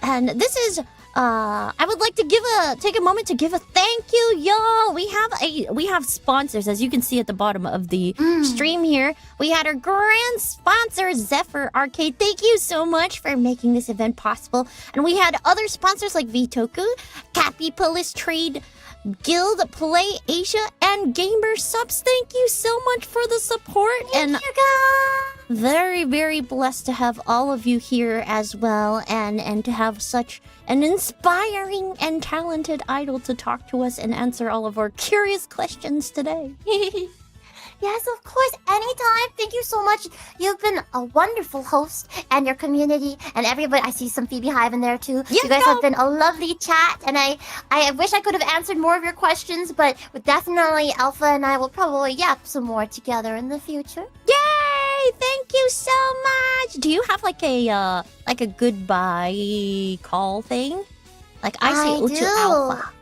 And this is I would like to take a moment to give a thank you, y'all. We have sponsors, as you can see at the bottom of the stream here. We had our grand sponsor, Zephyr Arcade. Thank you so much for making this event possible. And we had other sponsors like Vtoku, Capitalist Trade Guild, Play Asia, and Gamer Subs. Thank you so much for the support. Thank you guys. Very, very blessed to have all of you here as well, and to have such an inspiring and talented idol to talk to us and answer all of our curious questions today. Yes, of course, anytime. Thank you so much. You've been a wonderful host, and your community and everybody. I see some Phoebe Hive in there too. You guys have been a lovely chat, and I wish I could have answered more of your questions, but definitely Alpha and I will probably yap some more together in the future. Yay! Thank you so much. Do you have a goodbye call thing? Like I say Uchu Alpha.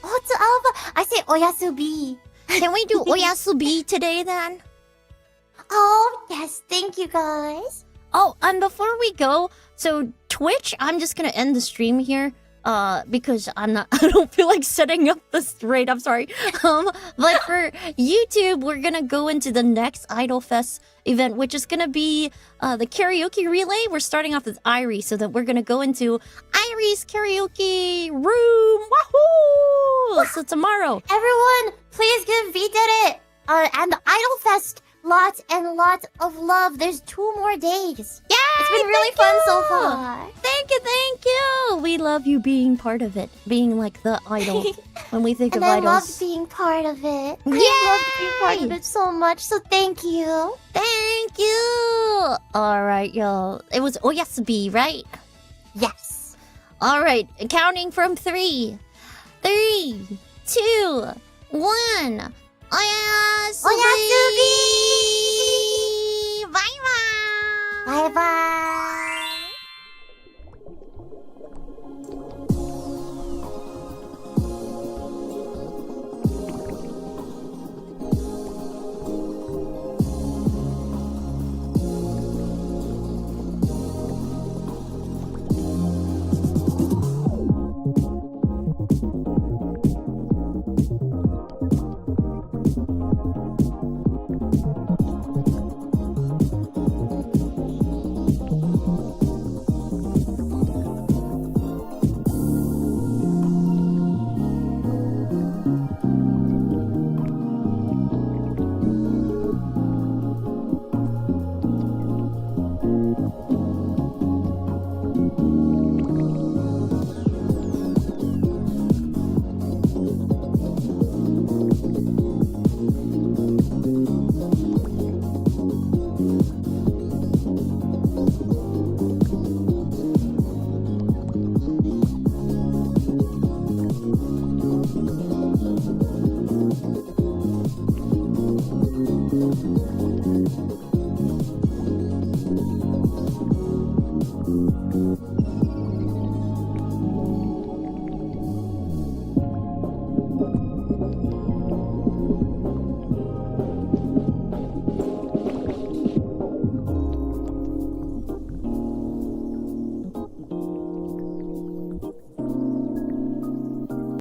Uchu Alpha. I say Oyasubi. Can we do Oyasubi today then? Oh, yes. Thank you, guys. Oh, and before we go, so Twitch, I'm just gonna end the stream here. Because I don't feel like setting up this rate. I'm sorry. But for YouTube, we're gonna go into the next IdolFest event, which is gonna be the karaoke relay. We're starting off with Irie, so that we're gonna go into Irie's karaoke room. Wahoo! So tomorrow, everyone, please give V-Dere and the IdolFest lots and lots of love. There's 2 more days. Yeah, it's been really fun so far. Thank you. We love you being part of it, being like the idol. When we think of idols, I love being part of it. I love being part of it so much. So thank you. Thank you. All right, y'all. It was Oyasubi, right? Yes. All right, counting from 3, 3, 2, 1. Oyasubi! Bye-bye! Bye-bye!